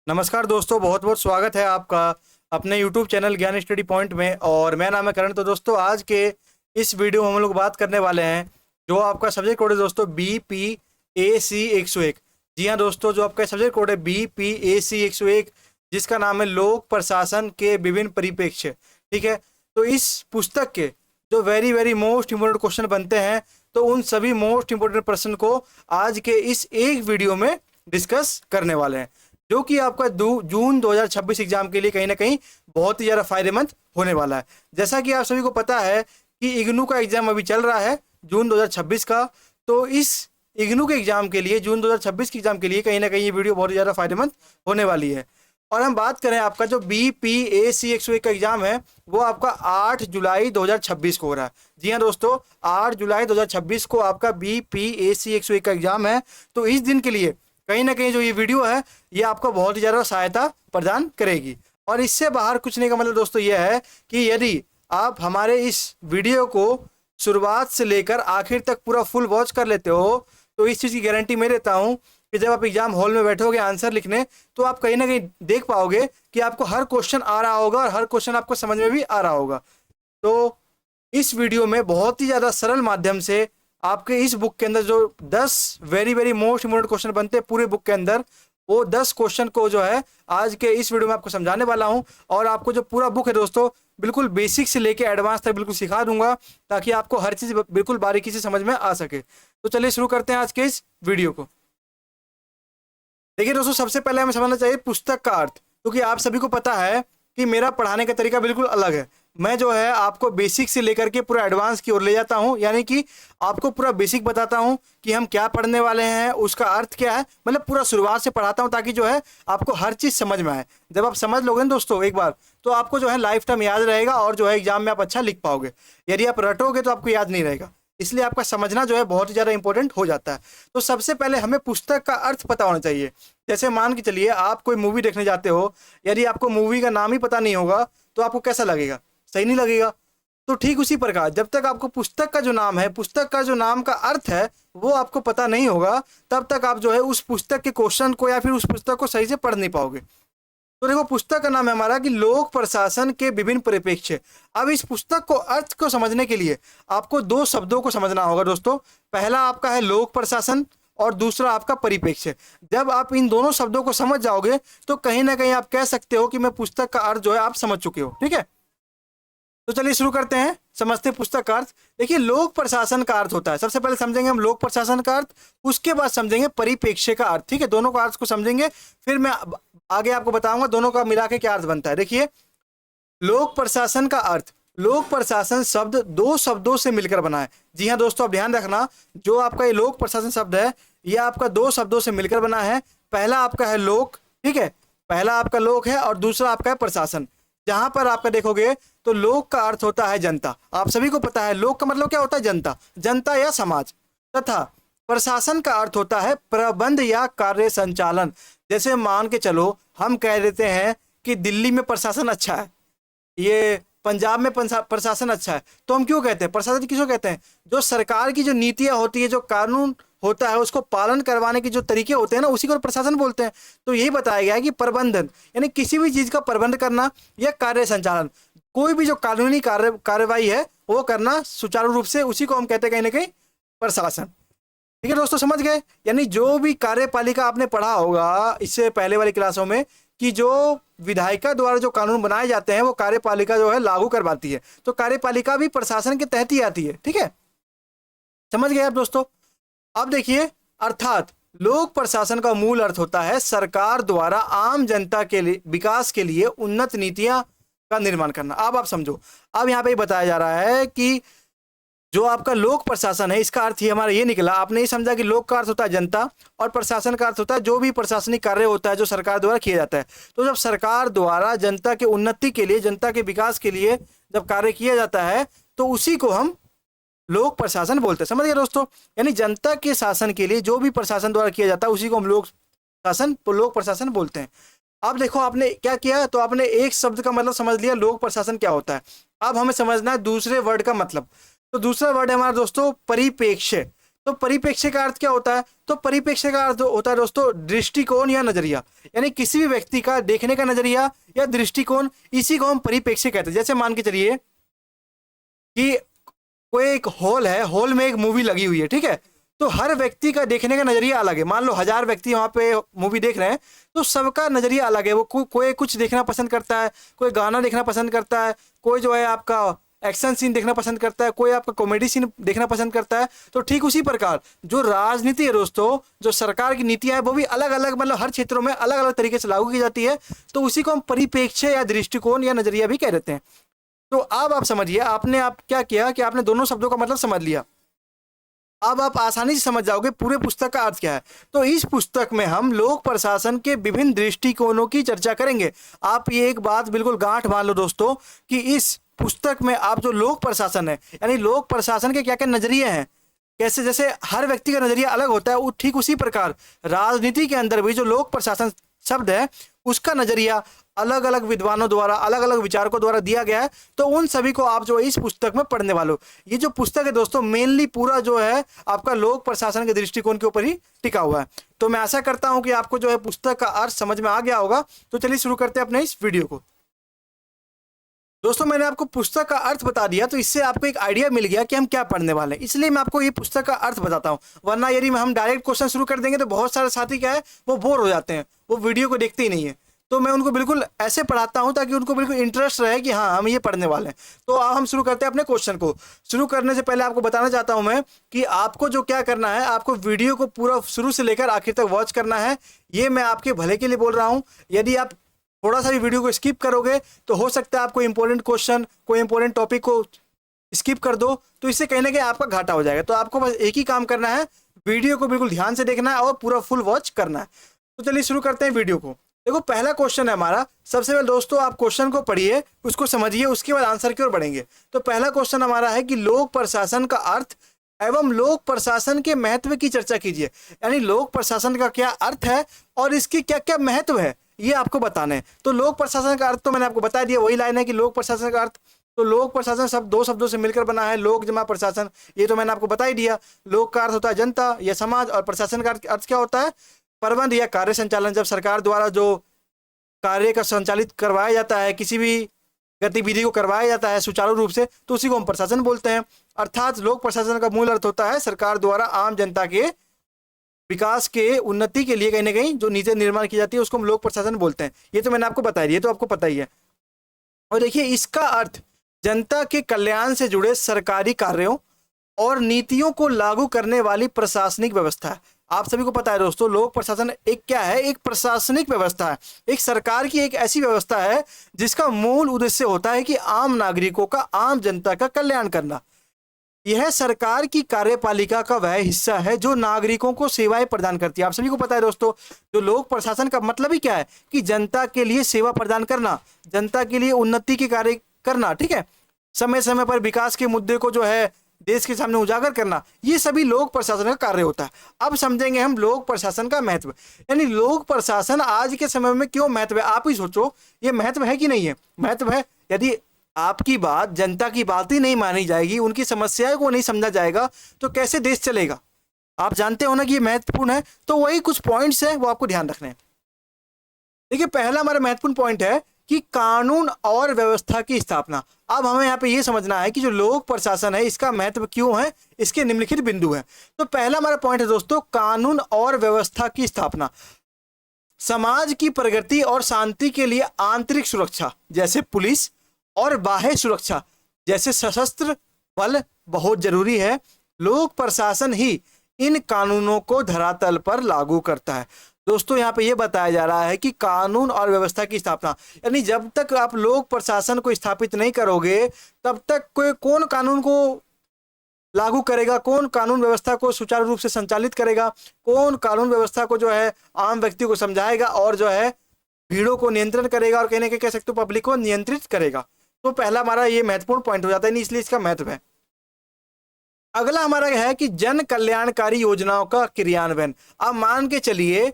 नमस्कार दोस्तों, बहुत बहुत स्वागत है आपका अपने YouTube चैनल ज्ञान स्टडी पॉइंट में। और मैं नाम है करण। तो दोस्तों, आज के इस वीडियो में हम लोग बात करने वाले हैं जो आपका सब्जेक्ट कोड है दोस्तों BPAC 101। जी हाँ दोस्तों, जो आपका सब्जेक्ट कोड है BPAC 101 जिसका नाम है लोक प्रशासन के विभिन्न परिप्रेक्ष्य। ठीक है, तो इस पुस्तक के जो very very most important question बनते हैं, तो उन सभी मोस्ट इंपोर्टेंट प्रश्न को आज के इस एक वीडियो में डिस्कस करने वाले हैं, जो कि आपका जून 2026 एग्जाम के लिए कहीं ना कहीं बहुत ही ज़्यादा फायदेमंद होने वाला है। जैसा कि आप सभी को पता है कि इग्नू का एग्जाम अभी चल रहा है जून 2026 का। तो इस इग्नू के एग्जाम के लिए, जून 2026 के एग्जाम के लिए कहीं ना कहीं ये वीडियो बहुत ही ज़्यादा फायदेमंद होने वाली है। और हम बात करें, आपका जो BPAC 101 का एग्जाम है वो आपका 8 जुलाई 2026 को हो रहा है। जी हाँ दोस्तों, 8 जुलाई 2026 को आपका BPAC 101 का एग्जाम है। तो इस दिन के लिए कहीं ना कहीं जो ये वीडियो है ये आपको बहुत ही ज़्यादा सहायता प्रदान करेगी। और इससे बाहर कुछ नहीं का मतलब दोस्तों ये है कि यदि आप हमारे इस वीडियो को शुरुआत से लेकर आखिर तक पूरा फुल वॉच कर लेते हो, तो इस चीज़ की गारंटी मैं देता हूँ कि जब आप एग्जाम हॉल में बैठोगे आंसर लिखने, तो आप कहीं ना कहीं देख पाओगे कि आपको हर क्वेश्चन आ रहा होगा और हर क्वेश्चन आपको समझ में भी आ रहा होगा। तो इस वीडियो में बहुत ही ज़्यादा सरल माध्यम से आपके इस बुक के अंदर जो 10 very very most important question बनते हैं पूरे बुक के अंदर, वो 10 क्वेश्चन को जो है आज के इस वीडियो में आपको समझाने वाला हूं। और आपको जो पूरा बुक है दोस्तों, बिल्कुल बेसिक से लेके एडवांस तक बिल्कुल सिखा दूंगा, ताकि आपको हर चीज़ बिल्कुल बारीकी से समझ में आ सके। तो चलिए शुरू करते हैं आज के इस वीडियो को। देखिए दोस्तों, सबसे पहले हमें समझना चाहिए पुस्तक का अर्थ, क्योंकि आप सभी को पता है कि मेरा पढ़ाने का तरीका बिल्कुल अलग है। मैं जो है आपको बेसिक से लेकर के पूरा एडवांस की ओर ले जाता हूं, यानी कि आपको पूरा बेसिक बताता हूं कि हम क्या पढ़ने वाले हैं, उसका अर्थ क्या है, मतलब पूरा शुरुआत से पढ़ाता हूं, ताकि जो है आपको हर चीज़ समझ में आए। जब आप समझ लोगे ना दोस्तों एक बार, तो आपको जो है लाइफ टाइम याद रहेगा और जो है एग्जाम में आप अच्छा लिख पाओगे। यदि आप रटोगे तो आपको याद नहीं रहेगा, इसलिए आपका समझना जो है बहुत ही ज़्यादा इंपॉर्टेंट हो जाता है। तो सबसे पहले हमें पुस्तक का अर्थ पता होना चाहिए। जैसे मान के चलिए आप कोई मूवी देखने जाते हो, यदि आपको मूवी का नाम ही पता नहीं होगा तो आपको कैसा लगेगा? सही नहीं लगेगा। तो ठीक उसी प्रकार जब तक आपको पुस्तक का जो नाम है, पुस्तक का जो नाम का अर्थ है वो आपको पता नहीं होगा, तब तक आप जो है उस पुस्तक के क्वेश्चन को या फिर उस पुस्तक को सही से पढ़ नहीं पाओगे। तो देखो, पुस्तक का नाम है हमारा कि लोक प्रशासन के विभिन्न परिप्रेक्ष्य। अब इस पुस्तक को अर्थ को समझने के लिए आपको दो शब्दों को समझना होगा दोस्तों। पहला आपका है लोक प्रशासन और दूसरा आपका परिप्रेक्ष्य। जब आप इन दोनों शब्दों को समझ जाओगे तो कहीं ना कहीं आप कह सकते हो कि मैं पुस्तक का अर्थ जो है आप समझ चुके हो। ठीक है, तो चलिए शुरू करते हैं, समझते हैं पुस्तक का अर्थ। देखिए, लोक प्रशासन का अर्थ होता है, सबसे पहले समझेंगे हम लोक प्रशासन का अर्थ, उसके बाद समझेंगे परिप्रेक्ष्य का अर्थ। ठीक है, दोनों का अर्थ को समझेंगे, फिर मैं आगे आपको बताऊंगा दोनों का मिला के क्या अर्थ बनता है। देखिए, लोक प्रशासन का अर्थ, लोक प्रशासन शब्द दो शब्दों से मिलकर बना है। जी हाँ दोस्तों, आप ध्यान रखना, जो आपका ये लोक प्रशासन शब्द है ये आपका दो शब्दों से मिलकर बना है। पहला आपका है लोक, ठीक है, पहला आपका लोक है और दूसरा आपका है प्रशासन। जहां पर आपका देखोगे तो लोक का अर्थ होता है जनता। आप सभी को पता है लोक का मतलब क्या होता है? जनता, जनता या समाज। तथा प्रशासन का अर्थ होता है प्रबंध या कार्य संचालन। जैसे मान के चलो हम कह देते हैं कि दिल्ली में प्रशासन अच्छा है, ये पंजाब में प्रशासन अच्छा है, तो हम क्यों कहते हैं प्रशासन? किसको कहते हैं? जो सरकार की जो नीतियां होती है, जो कानून होता है, उसको पालन करवाने के जो तरीके होते हैं ना, उसी को प्रशासन बोलते हैं। तो यही बताया गया है कि प्रबंधन यानी किसी भी चीज का प्रबंध करना या कार्य संचालन, कोई भी जो कानूनी कार्यवाही है वो करना सुचारू रूप से, उसी को हम कहते हैं कहीं ना कहीं प्रशासन। ठीक है दोस्तों, समझ गए? यानी जो भी कार्यपालिका आपने पढ़ा होगा इससे पहले वाली क्लासों में, कि जो विधायिका द्वारा जो कानून बनाए जाते हैं वो कार्यपालिका जो है लागू करवाती है, तो कार्यपालिका भी प्रशासन के तहत ही आती है। ठीक है, समझ गए आप दोस्तों? अब देखिए, अर्थात लोक प्रशासन का मूल अर्थ होता है सरकार द्वारा आम जनता के लिए विकास के लिए उन्नत नीतियां का निर्माण करना। अब आप समझो, अब यहाँ पे बताया जा रहा है कि जो आपका लोक प्रशासन है इसका अर्थ ही हमारा ये निकला, आपने ये समझा कि लोक का अर्थ होता है जनता और प्रशासन का अर्थ होता है जो भी प्रशासनिक कार्य होता है जो सरकार द्वारा किया जाता है। तो जब सरकार द्वारा जनता के उन्नति के लिए, जनता के विकास के लिए जब कार्य किया जाता है तो उसी को हम लोक प्रशासन बोलते हैं। समझ गए दोस्तों? यानी जनता के शासन के लिए जो भी प्रशासन द्वारा किया जाता है उसी को हम लोक प्रशासन बोलते हैं। अब देखो, आपने क्या किया, तो आपने एक शब्द का मतलब समझ लिया लोक प्रशासन क्या होता है। अब हमें समझना है दूसरे वर्ड का मतलब। तो दूसरा वर्ड है हमारा दोस्तों परिप्रेक्ष्य। तो परिप्रेक्ष्य का अर्थ क्या होता है? तो परिप्रेक्ष्य का अर्थ होता है दोस्तों दृष्टिकोण या नजरिया, यानी किसी भी व्यक्ति का देखने का नजरिया या दृष्टिकोण, इसी को हम परिप्रेक्ष्य कहते हैं। जैसे मान के चलिए कि कोई एक हॉल है, हॉल में एक मूवी लगी हुई है, ठीक है, तो हर व्यक्ति का देखने का नजरिया अलग है। मान लो 1000 व्यक्ति वहां पे मूवी देख रहे हैं, तो सबका नजरिया अलग है। वो कोई कुछ देखना पसंद करता है, कोई गाना देखना पसंद करता है, कोई जो है आपका एक्शन सीन देखना पसंद करता है, कोई आपका कॉमेडी सीन देखना पसंद करता है। तो ठीक उसी प्रकार जो राजनीति है दोस्तों, जो सरकार की नीतियां है, वो भी अलग अलग, मतलब हर क्षेत्रों में अलग अलग तरीके से लागू की जाती है। तो उसी को हम परिप्रेक्ष्य या दृष्टिकोण या नजरिया भी कह देते हैं। तो अब आप समझिए, आप क्या किया कि आपने दोनों शब्दों का मतलब समझ लिया। अब आप आसानी से समझ जाओगे पूरे पुस्तक का अर्थ क्या है। तो इस पुस्तक में हम लोक प्रशासन के विभिन्न दृष्टिकोणों की चर्चा करेंगे। आप ये एक बात बिल्कुल गांठ बांध लो दोस्तों कि इस पुस्तक में आप जो लोक प्रशासन है, यानी लोक प्रशासन के क्या क्या नजरिए हैं, कैसे जैसे हर व्यक्ति का नजरिया अलग होता है, ठीक उसी प्रकार राजनीति के अंदर भी जो लोक प्रशासन शब्द है उसका नजरिया अलग अलग विद्वानों द्वारा, अलग अलग विचारकों द्वारा दिया गया है। तो उन सभी को आप जो इस पुस्तक में पढ़ने वाले हो। ये जो पुस्तक है दोस्तों मेनली पूरा जो है आपका लोक प्रशासन के दृष्टिकोण के ऊपर ही टिका हुआ है। तो मैं आशा करता हूं कि आपको जो है पुस्तक का अर्थ समझ में आ गया होगा। तो चलिए शुरू करते हैं अपने इस वीडियो को। दोस्तों मैंने आपको पुस्तक का अर्थ बता दिया, तो इससे आपको एक आइडिया मिल गया कि हम क्या पढ़ने वाले हैं। इसलिए मैं आपको ये पुस्तक का अर्थ बताता हूँ, वरना यदि हम डायरेक्ट क्वेश्चन शुरू कर देंगे तो बहुत सारे साथी क्या है वो बोर हो जाते हैं, वो वीडियो को देखते ही नहीं है। तो मैं उनको बिल्कुल ऐसे पढ़ाता हूं ताकि उनको बिल्कुल इंटरेस्ट रहे कि हाँ हम ये पढ़ने वाले हैं। तो अब हम शुरू करते हैं अपने क्वेश्चन को। शुरू करने से पहले आपको बताना चाहता हूं मैं कि आपको जो क्या करना है, आपको वीडियो को पूरा शुरू से लेकर आखिर तक वॉच करना है। ये मैं आपके भले के लिए बोल रहा हूँ। यदि आप थोड़ा सा भी वीडियो को स्किप करोगे तो हो सकता है आप कोई इंपॉर्टेंट क्वेश्चन, कोई इंपॉर्टेंट टॉपिक को स्किप कर दो, तो इससे कहीं ना कहीं आपका घाटा हो जाएगा। तो आपको बस एक ही काम करना है, वीडियो को बिल्कुल ध्यान से देखना है और पूरा फुल वॉच करना है। तो चलिए शुरू करते हैं वीडियो को। देखो पहला क्वेश्चन है हमारा। सबसे पहले दोस्तों आप क्वेश्चन को पढ़िए, उसको समझिए, उसके बाद आंसर की ओर बढ़ेंगे। तो पहला क्वेश्चन हमारा है कि लोक प्रशासन का अर्थ एवं लोक प्रशासन के महत्व की चर्चा कीजिए। यानी लोक प्रशासन का क्या अर्थ है और इसकी क्या क्या महत्व है, ये आपको बताना है। तो लोक प्रशासन का अर्थ तो मैंने आपको बता दिया, वही लाइन है कि लोक प्रशासन का अर्थ। तो लोक प्रशासन शब्द दो शब्दों से मिलकर बना है, लोक जमा प्रशासन, ये तो मैंने आपको बता ही दिया। लोक का अर्थ होता है जनता या समाज, और प्रशासन का अर्थ क्या होता है, प्रबंध या कार्य संचालन। जब सरकार द्वारा जो कार्य का संचालित करवाया जाता है, किसी भी गतिविधि को करवाया जाता है सुचारू रूप से, तो उसी को हम प्रशासन बोलते हैं। अर्थात लोक प्रशासन का मूल अर्थ होता है सरकार द्वारा आम जनता के विकास के उन्नति के लिए कहीं ना कहीं जो नीति निर्माण की जाती है उसको हम लोक प्रशासन बोलते हैं। ये तो मैंने आपको बताया, ये तो आपको पता ही है। और देखिए इसका अर्थ जनता के कल्याण से जुड़े सरकारी कार्यों और नीतियों को लागू करने वाली प्रशासनिक व्यवस्था है। आप सभी को पता है दोस्तों, लोक प्रशासन एक क्या है, एक प्रशासनिक व्यवस्था है। एक सरकार की एक ऐसी व्यवस्था है जिसका मूल उद्देश्य होता है कि आम नागरिकों का, आम जनता का कल्याण करना। यह सरकार की कार्यपालिका का वह हिस्सा है जो नागरिकों को सेवाएं प्रदान करती है। आप सभी को पता है दोस्तों, जो लोक प्रशासन का मतलब ही क्या है कि जनता के लिए सेवा प्रदान करना, जनता के लिए उन्नति के कार्य करना, ठीक है, समय समय पर विकास के मुद्दे को जो है देश के सामने उजागर करना, ये सभी लोक प्रशासन का कार्य होता है। अब समझेंगे हम लोक प्रशासन का महत्व, यानी लोक प्रशासन आज के समय में क्यों महत्व है। आप ही सोचो, ये महत्व है कि नहीं है? महत्व है। यदि आपकी बात, जनता की बात ही नहीं मानी जाएगी, उनकी समस्याओं को नहीं समझा जाएगा, तो कैसे देश चलेगा? आप जानते हो ना कि ये महत्वपूर्ण है। तो वही कुछ पॉइंट्स हैं, वो आपको ध्यान रखने हैं। देखिए पहला हमारा महत्वपूर्ण पॉइंट है कि कानून और व्यवस्था की स्थापना। अब हमें यहाँ पे ये समझना है कि जो लोक प्रशासन है इसका महत्व क्यों है, इसके निम्नलिखित बिंदु हैं। तो पहला हमारा पॉइंट है दोस्तों, कानून और व्यवस्था की स्थापना। समाज की प्रगति और शांति के लिए आंतरिक सुरक्षा जैसे पुलिस और बाह्य सुरक्षा जैसे सशस्त्र बल बहुत जरूरी है। लोक प्रशासन ही इन कानूनों को धरातल पर लागू करता है। दोस्तों यहाँ पे ये बताया जा रहा है कि कानून और व्यवस्था की स्थापना, यानी जब तक आप लोक प्रशासन को स्थापित नहीं करोगे तब तक कोई कौन कानून को लागू करेगा, कौन कानून व्यवस्था को सुचारू रूप से संचालित करेगा, कौन कानून व्यवस्था को जो है आम व्यक्ति को समझाएगा और जो है भीड़ों को नियंत्रण करेगा और कहने के कह सकते हो पब्लिक को नियंत्रित करेगा। तो पहला हमारा ये महत्वपूर्ण पॉइंट हो जाता है, इसलिए इसका महत्व है। अगला हमारा है कि जन कल्याणकारी योजनाओं का क्रियान्वयन। अब मान के चलिए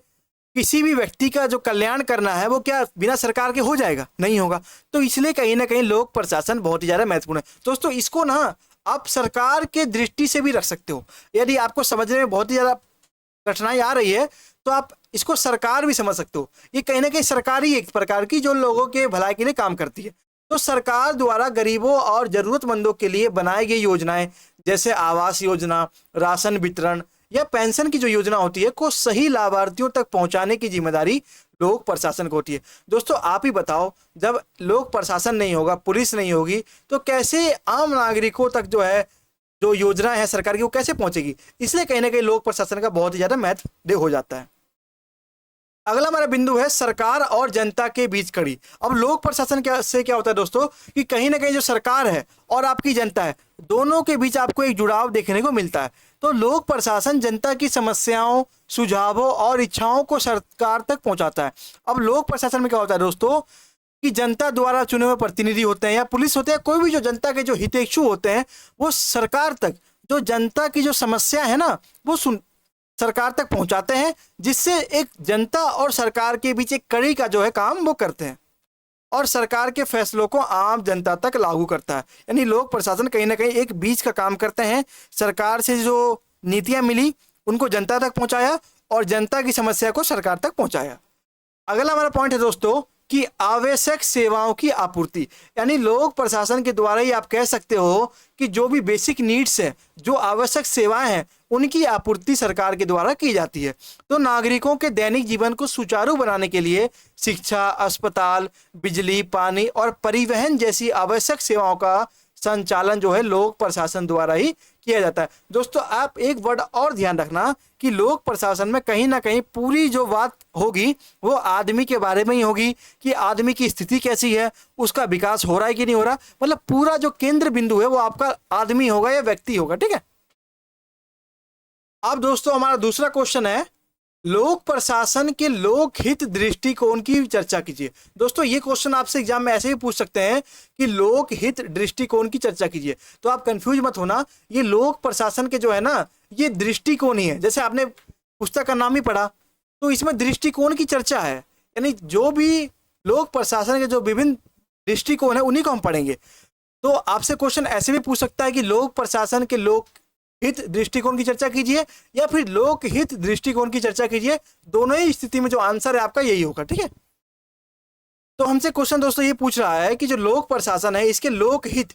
किसी भी व्यक्ति का जो कल्याण करना है वो क्या बिना सरकार के हो जाएगा? नहीं होगा। तो इसलिए कहीं ना कहीं लोक प्रशासन बहुत ही ज्यादा महत्वपूर्ण है। दोस्तों इसको ना आप सरकार के दृष्टि से भी रख सकते हो। यदि आपको समझने में बहुत ही ज़्यादा कठिनाई आ रही है तो आप इसको सरकार भी समझ सकते हो। ये कहीं ना कहीं सरकार ही एक प्रकार की जो लोगों के भलाई के लिए काम करती है। तो सरकार द्वारा गरीबों और जरूरतमंदों के लिए बनाई गई योजनाएं जैसे आवास योजना, राशन वितरण या पेंशन की जो योजना होती है को सही लाभार्थियों तक पहुंचाने की जिम्मेदारी लोक प्रशासन को होती है। दोस्तों आप ही बताओ, जब लोक प्रशासन नहीं होगा, पुलिस नहीं होगी, तो कैसे आम नागरिकों तक जो है जो योजना है सरकार की वो कैसे पहुंचेगी। इसलिए कहीं ना कहीं लोक प्रशासन का बहुत ही ज्यादा महत्व हो जाता है। अगला हमारा बिंदु है सरकार और जनता के बीच कड़ी। अब लोक प्रशासन से क्या होता है दोस्तों कि कहीं ना कहीं जो सरकार है और आपकी जनता है, दोनों के बीच आपको एक जुड़ाव देखने को मिलता है। तो लोक प्रशासन जनता की समस्याओं, सुझावों और इच्छाओं को सरकार तक पहुंचाता है। अब लोक प्रशासन में क्या होता है दोस्तों कि जनता द्वारा चुने हुए प्रतिनिधि होते हैं या पुलिस होते हैं, कोई भी जो जनता के जो हितैषी होते हैं, वो सरकार तक जो जनता की जो समस्या है ना वो सरकार तक पहुंचाते हैं, जिससे एक जनता और सरकार के बीच एक कड़ी का जो है काम वो करते हैं और सरकार के फैसलों को आम जनता तक लागू करता है। यानी लोक प्रशासन कहीं ना कहीं एक बीच का काम करते हैं। सरकार से जो नीतियां मिली उनको जनता तक पहुंचाया और जनता की समस्या को सरकार तक पहुंचाया। अगला हमारा पॉइंट है दोस्तों कि आवश्यक सेवाओं की आपूर्ति। यानी लोक प्रशासन के द्वारा ही आप कह सकते हो कि जो भी बेसिक नीड्स है, जो आवश्यक सेवाएं हैं, उनकी आपूर्ति सरकार के द्वारा की जाती है। तो नागरिकों के दैनिक जीवन को सुचारू बनाने के लिए शिक्षा, अस्पताल, बिजली, पानी और परिवहन जैसी आवश्यक सेवाओं का संचालन जो है लोक प्रशासन द्वारा ही किया जाता है। दोस्तों आप एक वर्ड और ध्यान रखना कि लोक प्रशासन में कहीं ना कहीं पूरी जो बात होगी वो आदमी के बारे में ही होगी कि आदमी की स्थिति कैसी है, उसका विकास हो रहा है कि नहीं हो रहा। मतलब पूरा जो केंद्र बिंदु है वो आपका आदमी होगा या व्यक्ति होगा। ठीक है। अब दोस्तों हमारा दूसरा क्वेश्चन है लोक प्रशासन के लोक हित दृष्टिकोण की चर्चा कीजिए। दोस्तों ये क्वेश्चन आपसे एग्जाम में ऐसे भी पूछ सकते हैं कि लोक हित दृष्टिकोण की चर्चा कीजिए। तो आप कंफ्यूज मत होना, ये लोक प्रशासन के जो है ना ये दृष्टिकोण ही है। जैसे आपने पुस्तक का नाम ही पढ़ा तो इसमें दृष्टिकोण की चर्चा है, यानी जो भी लोक प्रशासन के जो विभिन्न दृष्टिकोण है उन्हीं को हम पढ़ेंगे। तो आपसे क्वेश्चन ऐसे भी पूछ सकता है कि लोक प्रशासन के लोक हित दृष्टिकोण की चर्चा कीजिए या फिर लोक हित दृष्टिकोण की चर्चा कीजिए। दोनों ही स्थिति में जो आंसर है आपका यही होगा। ठीक है। तो हमसे क्वेश्चन दोस्तों ये पूछ रहा है कि जो लोक प्रशासन है इसके लोक हित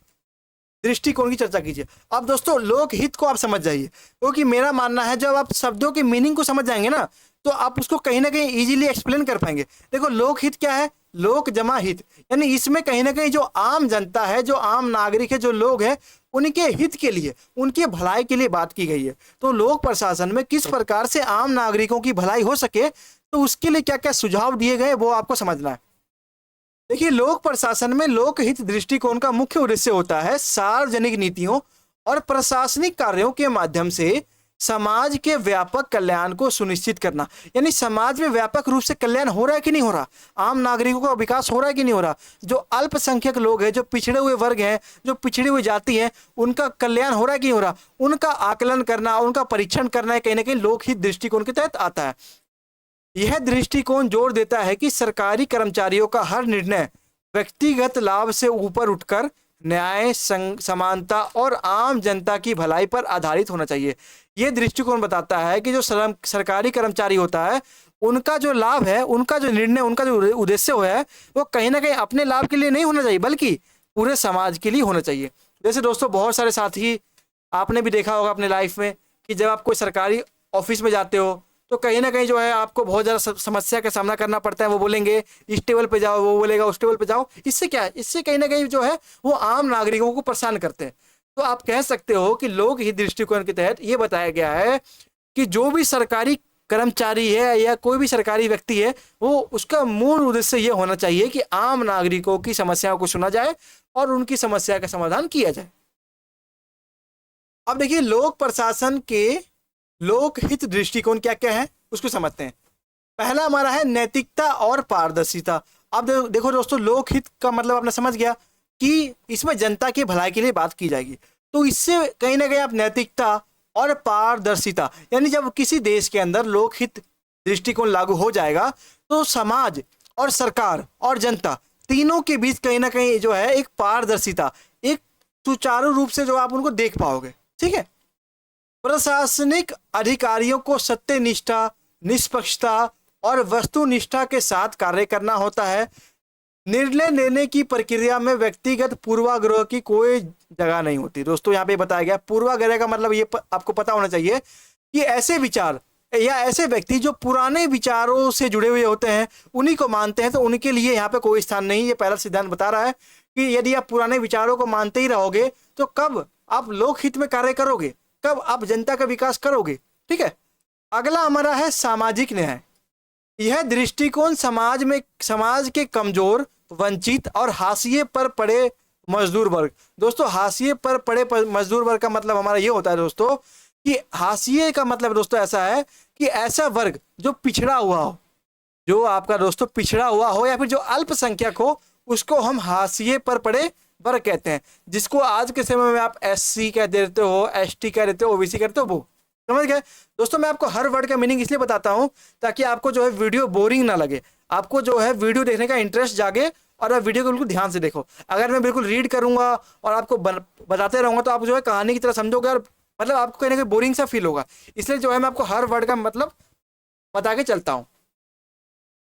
दृष्टिकोण की चर्चा कीजिए। अब दोस्तों लोक हित को आप समझ जाइए, क्योंकि मेरा मानना है जब आप शब्दों के मीनिंग को समझ जाएंगे ना तो आप उसको कहीं ना कहीं इजीली एक्सप्लेन कर पाएंगे। देखो लोक हित क्या है, लोक जमा हित, यानी इसमें कहीं ना कहीं जो आम जनता है, जो आम नागरिक है, जो लोग हैं, उनके हित के लिए, उनके भलाई के लिए बात की गई है। तो लोक प्रशासन में किस प्रकार से आम नागरिकों की भलाई हो सके तो उसके लिए क्या क्या सुझाव दिए गए वो आपको समझना है। देखिए लोक प्रशासन में लोक हित दृष्टिकोण का मुख्य उद्देश्य होता है सार्वजनिक नीतियों और प्रशासनिक कार्यों के माध्यम से समाज के व्यापक कल्याण को सुनिश्चित करना। यानी समाज में व्यापक रूप से कल्याण हो रहा है कि नहीं हो रहा, आम नागरिकों का विकास हो रहा है कि नहीं हो रहा, जो अल्पसंख्यक लोग हैं, जो पिछड़े हुए वर्ग हैं, जो पिछड़ी हुई जाति है, उनका कल्याण हो रहा है कि नहीं हो रहा, उनका आकलन करना, उनका परीक्षण करना कहीं ना कहीं लोकहित दृष्टिकोण के तहत आता है। यह दृष्टिकोण जोर देता है कि सरकारी कर्मचारियों का हर निर्णय व्यक्तिगत लाभ से ऊपर उठकर न्याय, समानता और आम जनता की भलाई पर आधारित होना चाहिए। यह दृष्टिकोण बताता है कि जो सरकारी कर्मचारी होता है उनका जो लाभ है, उनका जो निर्णय, उनका जो उद्देश्य है वो कहीं ना कहीं अपने लाभ के लिए नहीं होना चाहिए बल्कि पूरे समाज के लिए होना चाहिए। जैसे दोस्तों बहुत सारे साथी आपने भी देखा होगा अपने लाइफ में कि जब आप कोई सरकारी ऑफिस में जाते हो तो कहीं ना कहीं जो है आपको बहुत ज़्यादा समस्या का सामना करना पड़ता है। वो बोलेंगे इस टेबल पे जाओ, वो बोलेगा उस टेबल पे जाओ। इससे क्या है, इससे कहीं ना कहीं जो है वो आम नागरिकों को परेशान करते हैं। तो आप कह सकते हो कि लोक हित दृष्टिकोण के तहत ये बताया गया है कि जो भी सरकारी कर्मचारी है या कोई भी सरकारी व्यक्ति है वो उसका मूल उद्देश्य ये होना चाहिए कि आम नागरिकों की समस्याओं को सुना जाए और उनकी समस्या का समाधान किया जाए। अब देखिए लोक प्रशासन के लोक हित दृष्टिकोण क्या क्या है उसको समझते हैं। पहला हमारा है नैतिकता और पारदर्शिता। अब देखो दोस्तों लोक हित का मतलब आपने समझ गया कि इसमें जनता के भलाई के लिए बात की जाएगी। तो इससे कहीं ना कहीं आप नैतिकता और पारदर्शिता, यानी जब किसी देश के अंदर लोक हित दृष्टिकोण लागू हो जाएगा तो समाज और सरकार और जनता तीनों के बीच कहीं ना कहीं जो है एक पारदर्शिता, एक सुचारू रूप से जो आप उनको देख पाओगे। ठीक है, प्रशासनिक अधिकारियों को सत्यनिष्ठा, निष्पक्षता और वस्तुनिष्ठा के साथ कार्य करना होता है। निर्णय लेने की प्रक्रिया में व्यक्तिगत पूर्वाग्रह की कोई जगह नहीं होती। दोस्तों यहाँ पे बताया गया, पूर्वाग्रह का मतलब ये आपको पता होना चाहिए कि ऐसे विचार या ऐसे व्यक्ति जो पुराने विचारों से जुड़े हुए होते हैं, उन्हीं को मानते हैं, तो उनके लिए यहाँ पे कोई स्थान नहीं। ये पहला सिद्धांत बता रहा है कि यदि आप पुराने विचारों को मानते ही रहोगे तो कब आप लोकहित में कार्य करोगे, कब आप जनता का विकास करोगे। ठीक है, अगला हमारा है सामाजिक न्याय। यह दृष्टिकोण समाज के कमजोर, वंचित और हाशिए पर पड़े मजदूर वर्ग। दोस्तों हाशिए पर पड़े मजदूर वर्ग का मतलब हमारा ये होता है दोस्तों कि हाशिए का मतलब दोस्तों ऐसा है कि ऐसा वर्ग जो पिछड़ा हुआ हो, जो आपका दोस्तों पिछड़ा हुआ हो या फिर जो अल्पसंख्यक हो, उसको हम हाशिए पर पड़े वर्ग कहते हैं। जिसको आज के समय में आप एससी कह देते हो, एसटी कह देते हो, ओबीसी कहते हो, वो समझ गए। दोस्तों मैं आपको हर वर्ड का मीनिंग इसलिए बताता हूं ताकि आपको जो है वीडियो बोरिंग ना लगे, आपको जो है वीडियो देखने का इंटरेस्ट जागे और आप वीडियो को बिल्कुल ध्यान से देखो। अगर मैं बिल्कुल रीड करूंगा और आपको बताते रहूंगा तो आप जो है कहानी की तरह समझोगे और मतलब आपको कहीं ना कहीं बोरिंग सा फील होगा। इसलिए जो है मैं आपको हर वर्ड का मतलब बता के चलता हूं।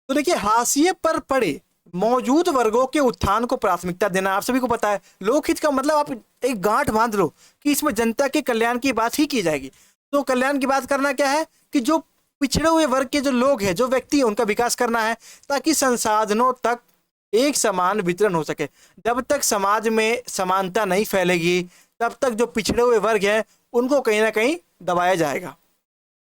तो देखिए, हाशिए पर पड़े मौजूद वर्गों के उत्थान को प्राथमिकता देना, आप सभी को पता है। लोकहित का मतलब आप एक गांठ बांध लो कि इसमें जनता के कल्याण की बात ही की जाएगी। तो कल्याण की बात करना क्या है कि जो पिछड़े हुए वर्ग के जो लोग हैं, जो व्यक्ति हैं, उनका विकास करना है ताकि संसाधनों तक एक समान वितरण हो सके। जब तक समाज में समानता नहीं फैलेगी तब तक जो पिछड़े हुए वर्ग हैं उनको कहीं ना कहीं दबाया जाएगा।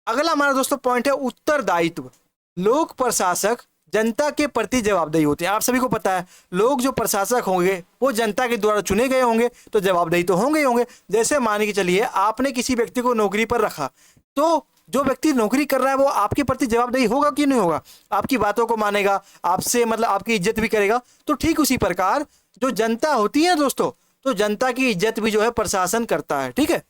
अगला हमारा दोस्तों पॉइंट है उत्तरदायित्व। लोक प्रशासक जनता के प्रति जवाबदेही होते हैं। आप सभी को पता है लोग जो प्रशासक होंगे वो जनता के द्वारा चुने गए होंगे, तो जवाबदेही तो होंगे ही होंगे। जैसे मान के चलिए आपने किसी व्यक्ति को नौकरी पर रखा, तो जो व्यक्ति नौकरी कर रहा है वो आपके प्रति जवाबदेही होगा कि नहीं होगा, आपकी बातों को मानेगा, आपसे मतलब आपकी इज्जत भी करेगा। तो ठीक उसी प्रकार जो जनता होती है दोस्तों, तो जनता की इज्जत भी जो है प्रशासन करता है। ठीक है,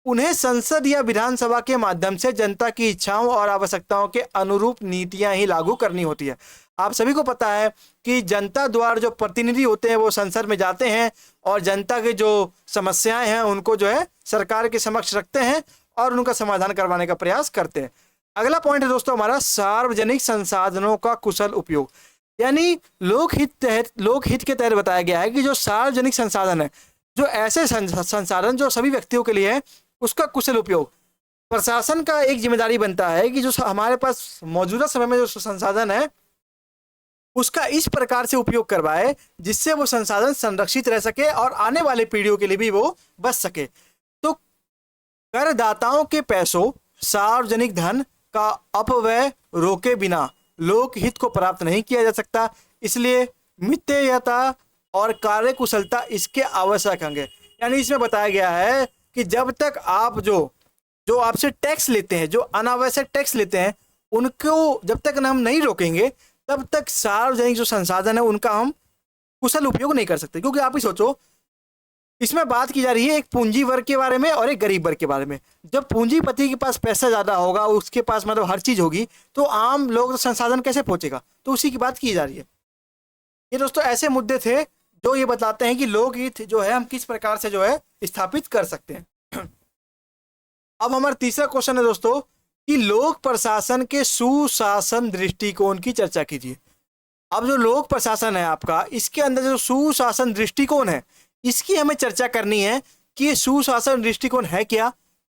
उन्हें संसद या विधानसभा के माध्यम से जनता की इच्छाओं और आवश्यकताओं के अनुरूप नीतियां ही लागू करनी होती है। आप सभी को पता है कि जनता द्वारा जो प्रतिनिधि होते हैं वो संसद में जाते हैं और जनता की जो समस्याएं हैं उनको जो है सरकार के समक्ष रखते हैं और उनका समाधान करवाने का प्रयास करते हैं। अगला पॉइंट है दोस्तों हमारा सार्वजनिक संसाधनों का कुशल उपयोग। यानी लोकहित के तहत बताया गया है कि जो सार्वजनिक संसाधन है, जो ऐसे संसाधन जो सभी व्यक्तियों के लिए है, उसका कुशल उपयोग प्रशासन का एक जिम्मेदारी बनता है कि जो हमारे पास मौजूदा समय में जो संसाधन है उसका इस प्रकार से उपयोग करवाए जिससे वो संसाधन संरक्षित रह सके और आने वाले पीढ़ियों के लिए भी वो बच सके। तो करदाताओं के पैसों, सार्वजनिक धन का अपव्यय रोके बिना लोकहित को प्राप्त नहीं किया जा सकता। इसलिए मितव्ययता और कार्यकुशलता इसके आवश्यक अंग है। यानी इसमें बताया गया है कि जब तक आप जो आपसे टैक्स लेते हैं, जो अनावश्यक टैक्स लेते हैं, उनको जब तक हम नहीं रोकेंगे तब तक सार्वजनिक जो संसाधन है उनका हम कुशल उपयोग नहीं कर सकते। क्योंकि आप ही सोचो, इसमें बात की जा रही है एक पूंजी वर्ग के बारे में और एक गरीब वर्ग के बारे में। जब पूंजीपति के पास पैसा ज़्यादा होगा, उसके पास मतलब हर चीज़ होगी, तो आम लोग संसाधन कैसे पहुँचेगा, तो उसी की बात की जा रही है। ये दोस्तों ऐसे मुद्दे थे जो ये बताते हैं कि लोकहित जो है हम किस प्रकार से जो है स्थापित कर सकते हैं। अब हमारा तीसरा क्वेश्चन है दोस्तों कि लोक प्रशासन के सुशासन दृष्टिकोण की चर्चा कीजिए। अब जो लोक प्रशासन है आपका, इसके अंदर जो सुशासन दृष्टिकोण है इसकी हमें चर्चा करनी है कि ये सुशासन दृष्टिकोण है क्या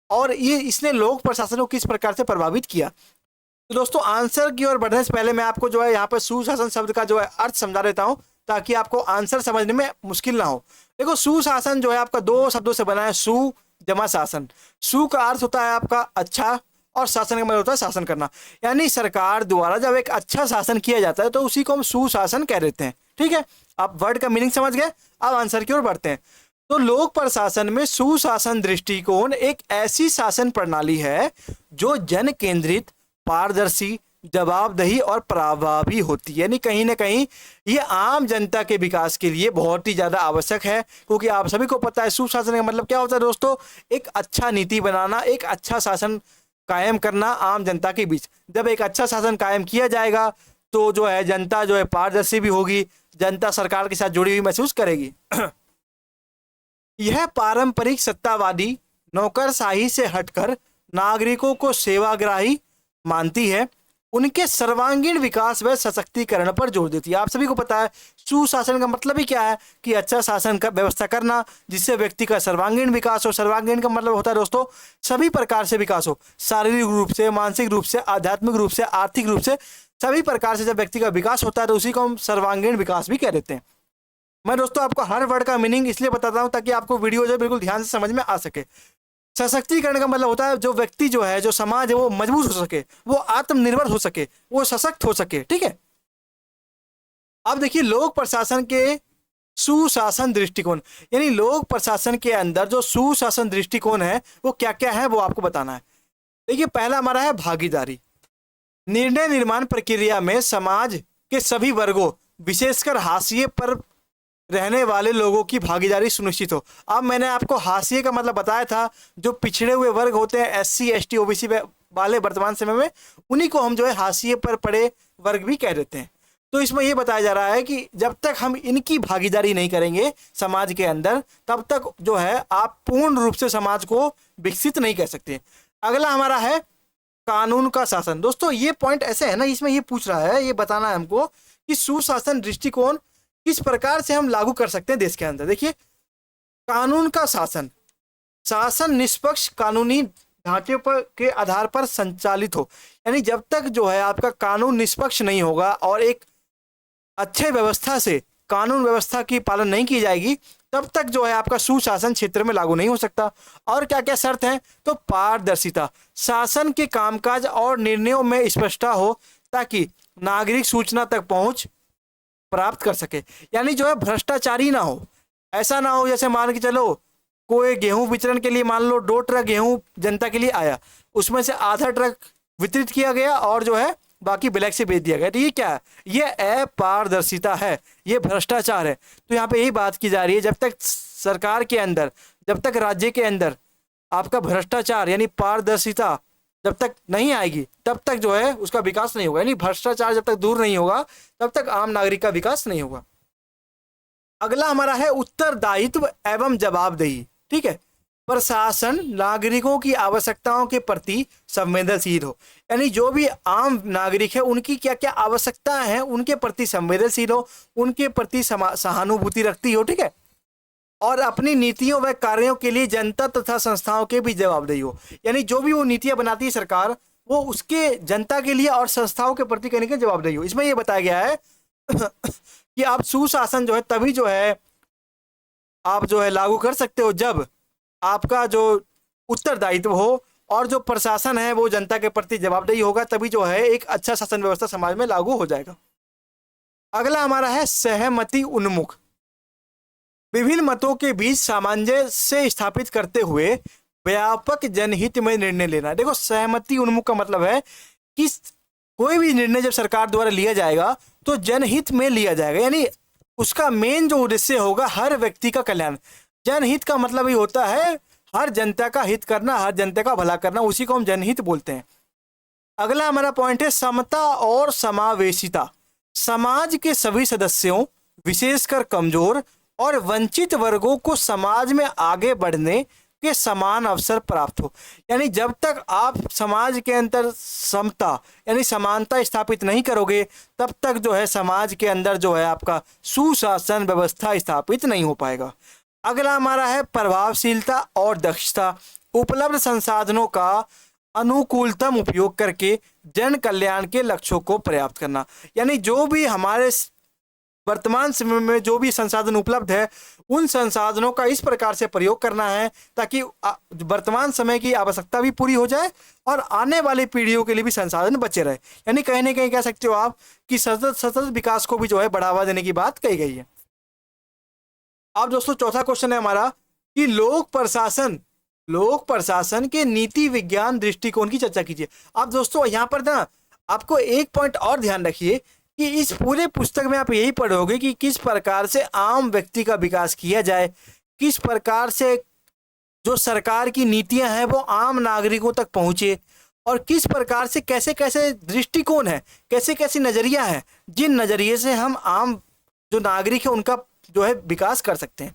और ये इसने लोक प्रशासन को किस प्रकार से प्रभावित किया। तो दोस्तों आंसर की ओर बढ़ने से पहले मैं आपको जो है यहाँ पर सुशासन शब्द का जो है अर्थ समझा देता हूँ ताकि आपको आंसर समझने में मुश्किल ना हो। देखो, सुशासन जो है आपका दो शब्दों से बना है, सु जमा शासन। सु का अर्थ होता है आपका अच्छा और शासन का मतलब होता है शासन करना। यानी सरकार द्वारा जब एक अच्छा शासन किया जाता है तो उसी को हम सुशासन कह देते हैं। ठीक है, आप वर्ड का मीनिंग समझ गए। अब आंसर की ओर बढ़ते हैं। तो लोक प्रशासन में सुशासन दृष्टिकोण एक ऐसी शासन प्रणाली है जो जन केंद्रित, पारदर्शी, जवाबदेही और प्रभावी होती है। यानी कहीं ना कहीं ये आम जनता के विकास के लिए बहुत ही ज़्यादा आवश्यक है। क्योंकि आप सभी को पता है सुशासन का मतलब क्या होता है दोस्तों, एक अच्छा नीति बनाना, एक अच्छा शासन कायम करना आम जनता के बीच। जब एक अच्छा शासन कायम किया जाएगा तो जो है जनता जो है पारदर्शी भी होगी, जनता सरकार के साथ जुड़ी हुई महसूस करेगी। यह पारंपरिक सत्तावादी नौकरशाही से हटकर नागरिकों को सेवाग्राही मानती है, उनके सर्वांगीण विकास व सशक्तिकरण पर जोर देती है। आप सभी को पता है सुशासन का मतलब ही क्या है कि अच्छा शासन का व्यवस्था करना जिससे व्यक्ति का सर्वांगीण विकास हो। सर्वांगीण का मतलब होता है दोस्तों सभी प्रकार से विकास हो, शारीरिक रूप से, मानसिक रूप से, आध्यात्मिक रूप से, आर्थिक रूप से, सभी प्रकार से जब व्यक्ति का विकास होता है तो उसी को हम सर्वांगीण विकास भी कह देते हैं। मैं दोस्तों आपको हर वर्ड का मीनिंग इसलिए बताता हूँ ताकि आपको वीडियो जो है बिल्कुल ध्यान से समझ में आ सके। सशक्तिकरण का मतलब होता है जो व्यक्ति जो है, जो समाज है वो मजबूत हो सके, वो आत्मनिर्भर हो सके, वो सशक्त हो सके। ठीक है, अब देखिए लोक प्रशासन के सुशासन दृष्टिकोण, यानी लोक प्रशासन के अंदर जो सुशासन दृष्टिकोण है वो क्या क्या है वो आपको बताना है। देखिए पहला हमारा है भागीदारी। निर्णय निर्माण प्रक्रिया में समाज के सभी वर्गों विशेषकर हाशिए पर रहने वाले लोगों की भागीदारी सुनिश्चित हो। अब मैंने आपको हाशिए का मतलब बताया था, जो पिछड़े हुए वर्ग होते हैं SC ST OBC वाले वर्तमान समय में, उन्हीं को हम जो है हाशिए पर पड़े वर्ग भी कह देते हैं। तो इसमें यह बताया जा रहा है कि जब तक हम इनकी भागीदारी नहीं करेंगे समाज के अंदर तब तक जो है आप पूर्ण रूप से समाज को विकसित नहीं कर सकते। अगला हमारा है कानून का शासन। दोस्तों ये पॉइंट ऐसे है ना, इसमें ये पूछ रहा है, ये बताना है हमको कि सुशासन दृष्टिकोण किस प्रकार से हम लागू कर सकते हैं देश के अंदर। देखिए कानून का शासन, शासन निष्पक्ष कानूनी ढांचे पर के आधार पर संचालित हो, यानी जब तक जो है आपका कानून निष्पक्ष नहीं होगा और एक अच्छे व्यवस्था से कानून व्यवस्था की पालन नहीं की जाएगी तब तक जो है आपका सुशासन क्षेत्र में लागू नहीं हो सकता। और क्या क्या शर्त हैं, तो पारदर्शिता, शासन के कामकाज और निर्णयों में स्पष्टता हो ताकि नागरिक सूचना तक पहुंच प्राप्त कर सके, यानी जो है भ्रष्टाचारी ना हो। ऐसा ना हो जैसे मान के चलो कोई गेहूं वितरण के लिए मान लो 2 ट्रक गेहूं जनता के लिए आया, उसमें से आधा ट्रक वितरित किया गया और जो है बाकी ब्लैक से बेच दिया गया। तो ये क्या है, ये अपारदर्शिता है, ये भ्रष्टाचार है। तो यहाँ पे यही बात की जा रही है, जब तक सरकार के अंदर, जब तक राज्य के अंदर आपका भ्रष्टाचार यानी पारदर्शिता जब तक नहीं आएगी तब तक जो है उसका विकास नहीं होगा, यानी भ्रष्टाचार जब तक दूर नहीं होगा तब तक आम नागरिक का विकास नहीं होगा। अगला हमारा है उत्तरदायित्व एवं जवाबदेही। ठीक है, प्रशासन नागरिकों की आवश्यकताओं के प्रति संवेदनशील हो, यानी जो भी आम नागरिक है उनकी क्या क्या आवश्यकताएं हैं उनके प्रति संवेदनशील हो, उनके प्रति सहानुभूति रखती हो। ठीक है, और अपनी नीतियों व कार्यों के लिए जनता तथा संस्थाओं के भी जवाबदेही हो, यानी जो भी वो नीतियां बनाती है सरकार वो उसके जनता के लिए और संस्थाओं के प्रति कहने के जवाबदेही हो। इसमें यह बताया गया है कि आप सुशासन जो है तभी जो है आप जो है लागू कर सकते हो जब आपका जो उत्तरदायित्व हो और जो प्रशासन है वो जनता के प्रति जवाबदेही होगा, तभी जो है एक अच्छा शासन व्यवस्था समाज में लागू हो जाएगा। अगला हमारा है सहमति उन्मुख। विभिन्न मतों के बीच सामंजस्य स्थापित करते हुए व्यापक जनहित में निर्णय लेना। देखो सहमति उन्मुख का मतलब है कि कोई भी निर्णय जब सरकार द्वारा लिया जाएगा तो जनहित में लिया जाएगा, यानी उसका मेन जो उद्देश्य होगा हर व्यक्ति का कल्याण। जनहित का मतलब ही होता है हर जनता का हित करना, हर जनता का भला करना, उसी को हम जनहित बोलते हैं। अगला हमारा पॉइंट है समता और समावेशिता। समाज के सभी सदस्यों विशेषकर कमजोर और वंचित वर्गों को समाज में आगे बढ़ने के समान अवसर प्राप्त हो, यानी जब तक आप समाज के अंदर समता यानी समानता स्थापित नहीं करोगे तब तक जो है समाज के अंदर जो है आपका सुशासन व्यवस्था स्थापित नहीं हो पाएगा। अगला हमारा है प्रभावशीलता और दक्षता। उपलब्ध संसाधनों का अनुकूलतम उपयोग करके जन कल्याण के लक्ष्यों को प्राप्त करना, यानी जो भी हमारे वर्तमान समय में जो भी संसाधन उपलब्ध है उन संसाधनों का इस प्रकार से प्रयोग करना है ताकि वर्तमान समय की आवश्यकता भी पूरी हो जाए और आने वाली पीढ़ियों के लिए भी संसाधन बचे रहे, यानी कहीं ना कहीं कह सकते हो आप कि सतत विकास को भी जो है बढ़ावा देने की बात कही गई है। अब दोस्तों चौथा क्वेश्चन है हमारा कि लोक प्रशासन के नीति विज्ञान दृष्टिकोण की चर्चा कीजिए। अब दोस्तों यहाँ पर ना आपको एक पॉइंट और ध्यान रखिए कि इस पूरे पुस्तक में आप यही पढ़ोगे कि किस प्रकार से आम व्यक्ति का विकास किया जाए, किस प्रकार से जो सरकार की नीतियां हैं वो आम नागरिकों तक पहुंचे और किस प्रकार से कैसे कैसे दृष्टिकोण है, कैसे कैसे नजरिया है, जिन नजरिए से हम आम जो नागरिक है उनका जो है विकास कर सकते हैं।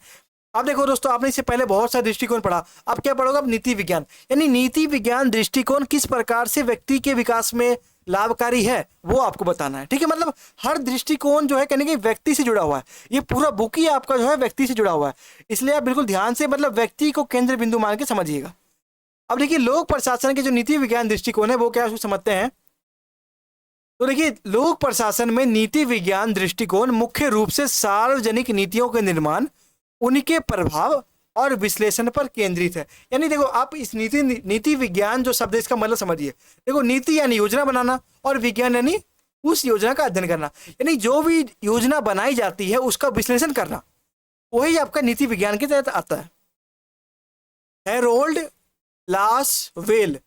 अब देखो दोस्तों, आपने इससे पहले बहुत सारे दृष्टिकोण पढ़ा, अब क्या पढ़ोगे? अब नीति विज्ञान, यानी नीति विज्ञान दृष्टिकोण किस प्रकार से व्यक्ति के विकास में लाभकारी है वो आपको बताना है। ठीक है, मतलब हर दृष्टिकोण जो है कहने के व्यक्ति से जुड़ा हुआ है। ये पूरा बुक ही आपका जो है व्यक्ति से जुड़ा हुआ है, इसलिए आप बिल्कुल ध्यान से मतलब व्यक्ति को केंद्र बिंदु मान के समझिएगा। अब देखिए, लोक प्रशासन के जो नीति विज्ञान दृष्टिकोण है वो क्या उसको समझते हैं। तो देखिए, लोक प्रशासन में नीति विज्ञान दृष्टिकोण मुख्य रूप से सार्वजनिक नीतियों के निर्माण, उनके प्रभाव और विश्लेषण पर केंद्रित है। यानी देखो, आप इस नीति विज्ञान जो शब्द है इसका मतलब समझिए। देखो, नीति यानी योजना बनाना और विज्ञान यानी उस योजना का अध्ययन करना, यानी जो भी योजना बनाई जाती है उसका विश्लेषण करना, वही आपका नीति विज्ञान के तहत आता है। हेरोल्ड लासवेल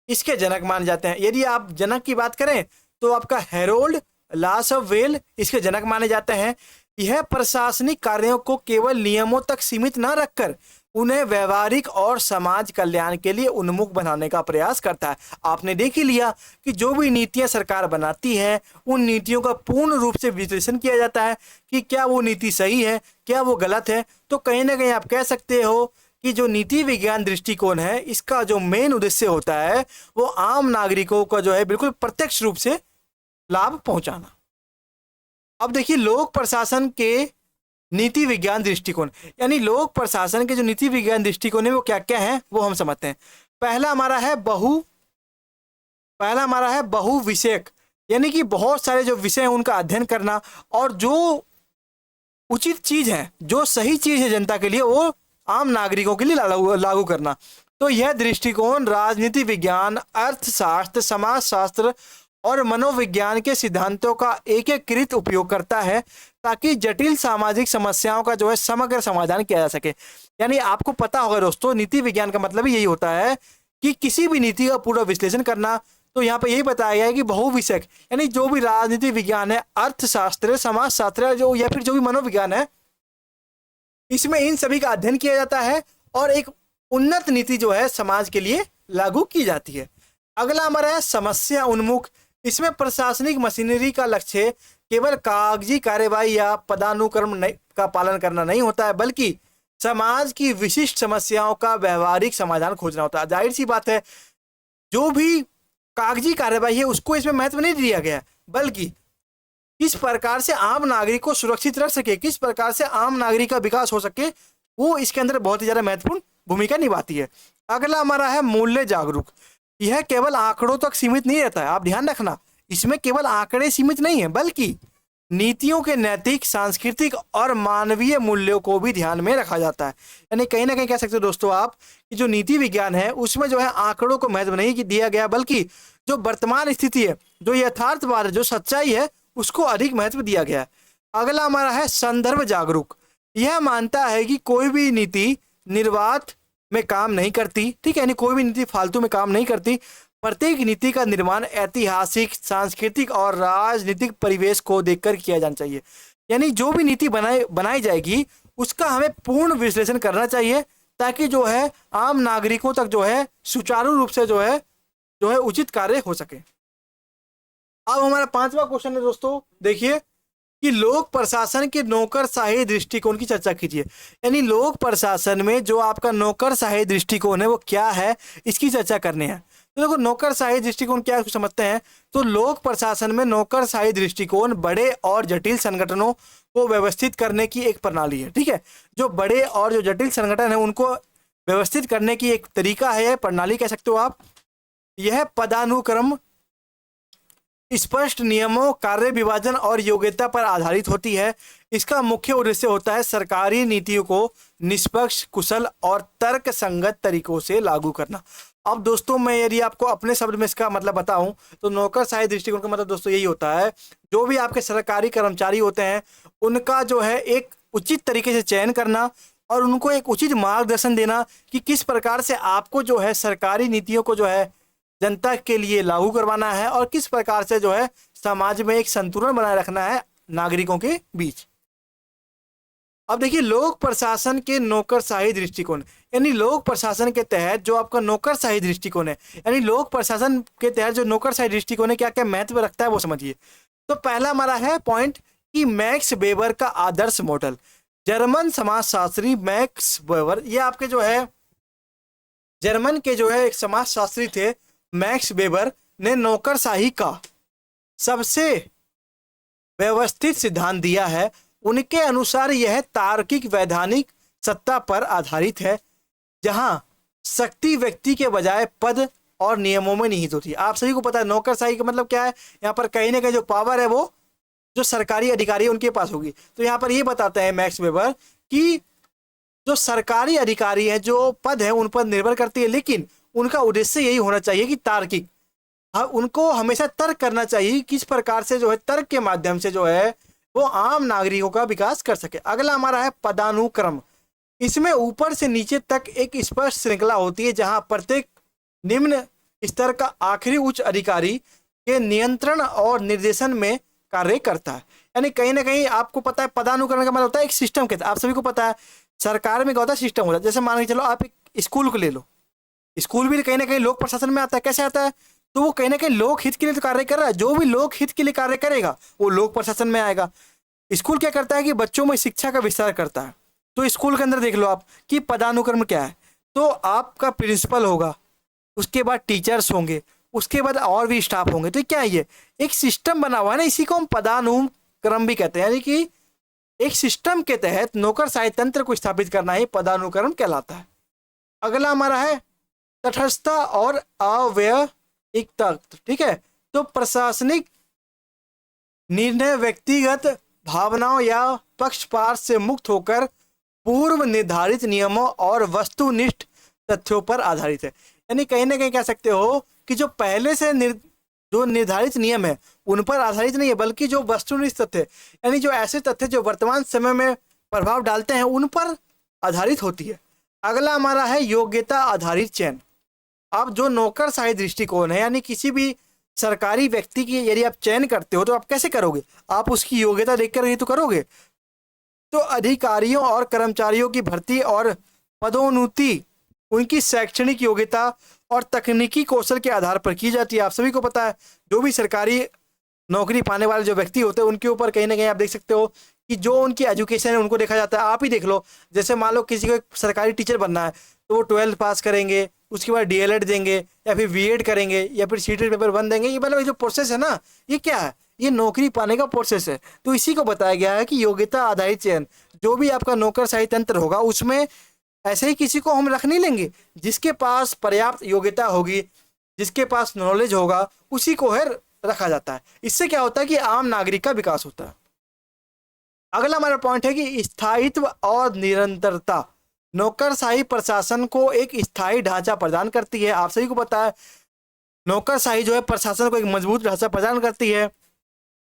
इसके जनक माने जाते हैं। यदि आप जनक की बात करें तो आपका हेरोल्ड लासवेल इसके जनक माने जाते हैं। यह प्रशासनिक कार्यों को केवल नियमों तक सीमित न रखकर उन्हें व्यवहारिक और समाज कल्याण के लिए उन्मुख बनाने का प्रयास करता है। आपने देख ही लिया कि जो भी नीतियां सरकार बनाती है उन नीतियों का पूर्ण रूप से विश्लेषण किया जाता है कि क्या वो नीति सही है, क्या वो गलत है। तो कहीं ना कहीं आप कह सकते हो कि जो नीति विज्ञान दृष्टिकोण है इसका जो मेन उद्देश्य होता है वो आम नागरिकों का जो है बिल्कुल प्रत्यक्ष रूप से लाभ पहुंचाना। अब देखिए, लोक प्रशासन के नीति विज्ञान दृष्टिकोण, यानी लोक प्रशासन के जो नीति विज्ञान दृष्टिकोण है वो क्या क्या है वो हम समझते हैं। पहला हमारा है बहु विषयक, यानी कि बहुत सारे जो विषय हैं उनका अध्ययन करना और जो उचित चीज है, जो सही चीज है जनता के लिए, वो आम नागरिकों के लिए लागू करना। तो यह दृष्टिकोण राजनीति विज्ञान, अर्थशास्त्र, समाजशास्त्र और मनोविज्ञान के सिद्धांतों का एकीकृत उपयोग करता है ताकि जटिल सामाजिक समस्याओं का जो है समग्र समाधान किया जा सके। यानी आपको पता होगा दोस्तों, नीति विज्ञान का मतलब यही होता है कि किसी भी नीति का पूरा विश्लेषण करना। तो यहाँ पे यही बताया गया है कि बहुविषयक, यानी जो भी राजनीति विज्ञान है, अर्थशास्त्र, समाजशास्त्र जो या फिर जो भी मनोविज्ञान है, इसमें इन सभी का अध्ययन किया जाता है और एक उन्नत नीति जो है समाज के लिए लागू की जाती है। अगला हमारा है समस्या उन्मुख। इसमें प्रशासनिक मशीनरी का लक्ष्य केवल कागजी कार्यवाही या पदानुक्रम का पालन करना नहीं होता है, बल्कि समाज की विशिष्ट समस्याओं का व्यवहारिक समाधान खोजना होता है। जाहिर सी बात है, जो भी कागजी कार्यवाही है उसको इसमें महत्व नहीं दिया गया, बल्कि किस प्रकार से आम नागरिक को सुरक्षित रख सके, किस प्रकार से आम नागरिक का विकास हो सके, वो इसके अंदर बहुत ही ज्यादा महत्वपूर्ण भूमिका निभाती है। अगला हमारा है मूल्य जागरूक। यह केवल आंकड़ों तक सीमित नहीं रहता है, आप ध्यान रखना, इसमें केवल आंकड़े सीमित नहीं है बल्कि नीतियों के नैतिक, सांस्कृतिक और मानवीय मूल्यों को भी ध्यान में रखा जाता है। यानी कहीं ना कहीं कह सकते हो दोस्तों आप कि जो नीति विज्ञान है उसमें जो है आंकड़ों को महत्व नहीं दिया गया, बल्कि जो वर्तमान स्थिति है, जो यथार्थवाद है, जो सच्चाई है, उसको अधिक महत्व दिया गया है। अगला हमारा है संदर्भ जागरूक। यह मानता है कि कोई भी नीति निर्वात में काम नहीं करती, ठीक है, यानी कोई भी नीति फालतू में काम नहीं करती। प्रत्येक नीति का निर्माण ऐतिहासिक, सांस्कृतिक और राजनीतिक परिवेश को देखकर किया जाना चाहिए। यानी जो भी नीति बनाई जाएगी उसका हमें पूर्ण विश्लेषण करना चाहिए ताकि जो है आम नागरिकों तक जो है सुचारू रूप से जो है उचित कार्य हो सके। अब हमारा 5वां क्वेश्चन है दोस्तों, देखिए कि लोक प्रशासन के नौकरशाही दृष्टिकोण की चर्चा कीजिए। यानी लोक प्रशासन में जो आपका नौकरशाही दृष्टिकोण है वो क्या है, इसकी चर्चा करनी है। तो देखो, नौकरशाही दृष्टिकोण क्या है उसको समझते हैं। तो लोक प्रशासन में नौकरशाही दृष्टिकोण बड़े और जटिल संगठनों को व्यवस्थित करने की एक प्रणाली है। ठीक है, जो बड़े और जो जटिल संगठन है उनको व्यवस्थित करने की एक तरीका है, प्रणाली कह सकते हो आप। यह पदानुक्रम, स्पष्ट नियमों, कार्य विभाजन और योग्यता पर आधारित होती है। इसका मुख्य उद्देश्य होता है सरकारी नीतियों को निष्पक्ष, कुशल और तर्क संगत तरीकों से लागू करना। अब दोस्तों, मैं यदि आपको अपने शब्द में इसका मतलब बताऊं तो नौकरशाही दृष्टिकोण का मतलब दोस्तों यही होता है, जो भी आपके सरकारी कर्मचारी होते हैं उनका जो है एक उचित तरीके से चयन करना और उनको एक उचित मार्गदर्शन देना कि किस प्रकार से आपको जो है सरकारी नीतियों को जो है जनता के लिए लागू करवाना है और किस प्रकार से जो है समाज में एक संतुलन बनाए रखना है नागरिकों के बीच। अब देखिए, लोक प्रशासन के नौकरशाही दृष्टिकोण, यानी लोक प्रशासन के तहत जो आपका नौकरशाही दृष्टिकोण है, यानी लोक प्रशासन के तहत जो नौकरशाही दृष्टिकोण है क्या क्या महत्व रखता है वो समझिए। तो पहला हमारा है पॉइंट कि मैक्स वेबर का आदर्श मॉडल। जर्मन समाजशास्त्री मैक्स वेबर, ये आपके जो है जर्मन के जो है एक समाजशास्त्री थे मैक्स वेबर, ने नौकरशाही का सबसे व्यवस्थित सिद्धांत दिया है। उनके अनुसार यह तार्किक वैधानिक सत्ता पर आधारित है, जहां शक्ति व्यक्ति के बजाय पद और नियमों में निहित होती है। आप सभी को पता है नौकरशाही का मतलब क्या है। यहाँ पर कहीं ना कहीं जो पावर है वो जो सरकारी अधिकारी है उनके पास होगी। तो यहाँ पर ये बताते हैं मैक्स वेबर कि जो सरकारी अधिकारी है, जो पद है, उन पर निर्भर करती है, लेकिन उनका उद्देश्य यही होना चाहिए कि तार्किक, हाँ, उनको हमेशा तर्क करना चाहिए, किस प्रकार से जो है तर्क के माध्यम से जो है वो आम नागरिकों का विकास कर सके। अगला हमारा है पदानुक्रम। इसमें ऊपर से नीचे तक एक स्पष्ट श्रृंखला होती है, जहां प्रत्येक निम्न स्तर का आखिरी उच्च अधिकारी के नियंत्रण और निर्देशन में कार्य करता है। यानी कहीं ना कहीं आपको पता है पदानुक्रम का मतलब होता है एक सिस्टम के, आप सभी को पता है सरकार में क्या होता है, सिस्टम होता है। जैसे मान के चलो आप एक स्कूल को ले लो, स्कूल भी कहीं ना कहीं लोक प्रशासन में आता है। कैसे आता है, तो वो कहीं ना कहीं लोक हित के लिए तो कार्य कर रहा है। जो भी लोक हित के लिए कार्य करेगा वो लोक प्रशासन में आएगा। स्कूल क्या करता है कि बच्चों में शिक्षा का विस्तार करता है। तो स्कूल के अंदर देख लो आप कि पदानुक्रम क्या है, तो आपका प्रिंसिपल होगा, उसके बाद टीचर्स होंगे, उसके बाद और भी स्टाफ होंगे। तो क्या है, ये एक सिस्टम बना हुआ है ना, इसी को हम पदानुक्रम भी कहते हैं। यानी कि एक सिस्टम के तहत नौकरशाही तंत्र को स्थापित करना ही पदानुक्रम कहलाता है। अगला हमारा है तटस्थता और अव्ययिकता। ठीक है, तो प्रशासनिक निर्णय व्यक्तिगत भावनाओं या पक्षपात से मुक्त होकर पूर्व निर्धारित नियमों और वस्तुनिष्ठ तथ्यों पर आधारित है। यानी कहीं ना कहीं कह सकते हो कि जो पहले से जो निर्धारित नियम है उन पर आधारित नहीं है, बल्कि जो वस्तुनिष्ठ तथ्य, यानी जो ऐसे तथ्य जो वर्तमान समय में प्रभाव डालते हैं उन पर आधारित होती है। अगला हमारा है योग्यता आधारित चयन। अब जो नौकरशाही दृष्टिकोण है, यानी किसी भी सरकारी व्यक्ति की यदि आप चयन करते हो तो आप कैसे करोगे, आप उसकी योग्यता देखकर ही तो करोगे। तो अधिकारियों और कर्मचारियों की भर्ती और पदोन्नति उनकी शैक्षणिक योग्यता और तकनीकी कौशल के आधार पर की जाती है। आप सभी को पता है जो भी सरकारी नौकरी पाने वाले जो व्यक्ति होते हैं उनके ऊपर कहीं ना कहीं आप देख सकते हो कि जो उनकी एजुकेशन है उनको देखा जाता है। आप ही देख लो, जैसे मान लो किसी को एक सरकारी टीचर बनना है तो वो 12th पास करेंगे, उसके बाद DLED देंगे या फिर B.Ed करेंगे या फिर CTET पेपर 1 देंगे। ये मतलब ये जो प्रोसेस है ना, ये क्या है, ये नौकरी पाने का प्रोसेस है। तो इसी को बताया गया है कि योग्यता आधारित चयन, जो भी आपका नौकरशाही तंत्र होगा उसमें ऐसे ही किसी को हम रख नहीं लेंगे, जिसके पास पर्याप्त योग्यता होगी, जिसके पास नॉलेज होगा, उसी को है रखा जाता है। इससे क्या होता है कि आम नागरिक का विकास होता है। अगला हमारा पॉइंट है कि स्थायित्व और निरंतरता। नौकरशाही प्रशासन को एक स्थायी ढांचा प्रदान करती है। आप सभी को पता है नौकरशाही जो है प्रशासन को एक मजबूत ढांचा प्रदान करती है।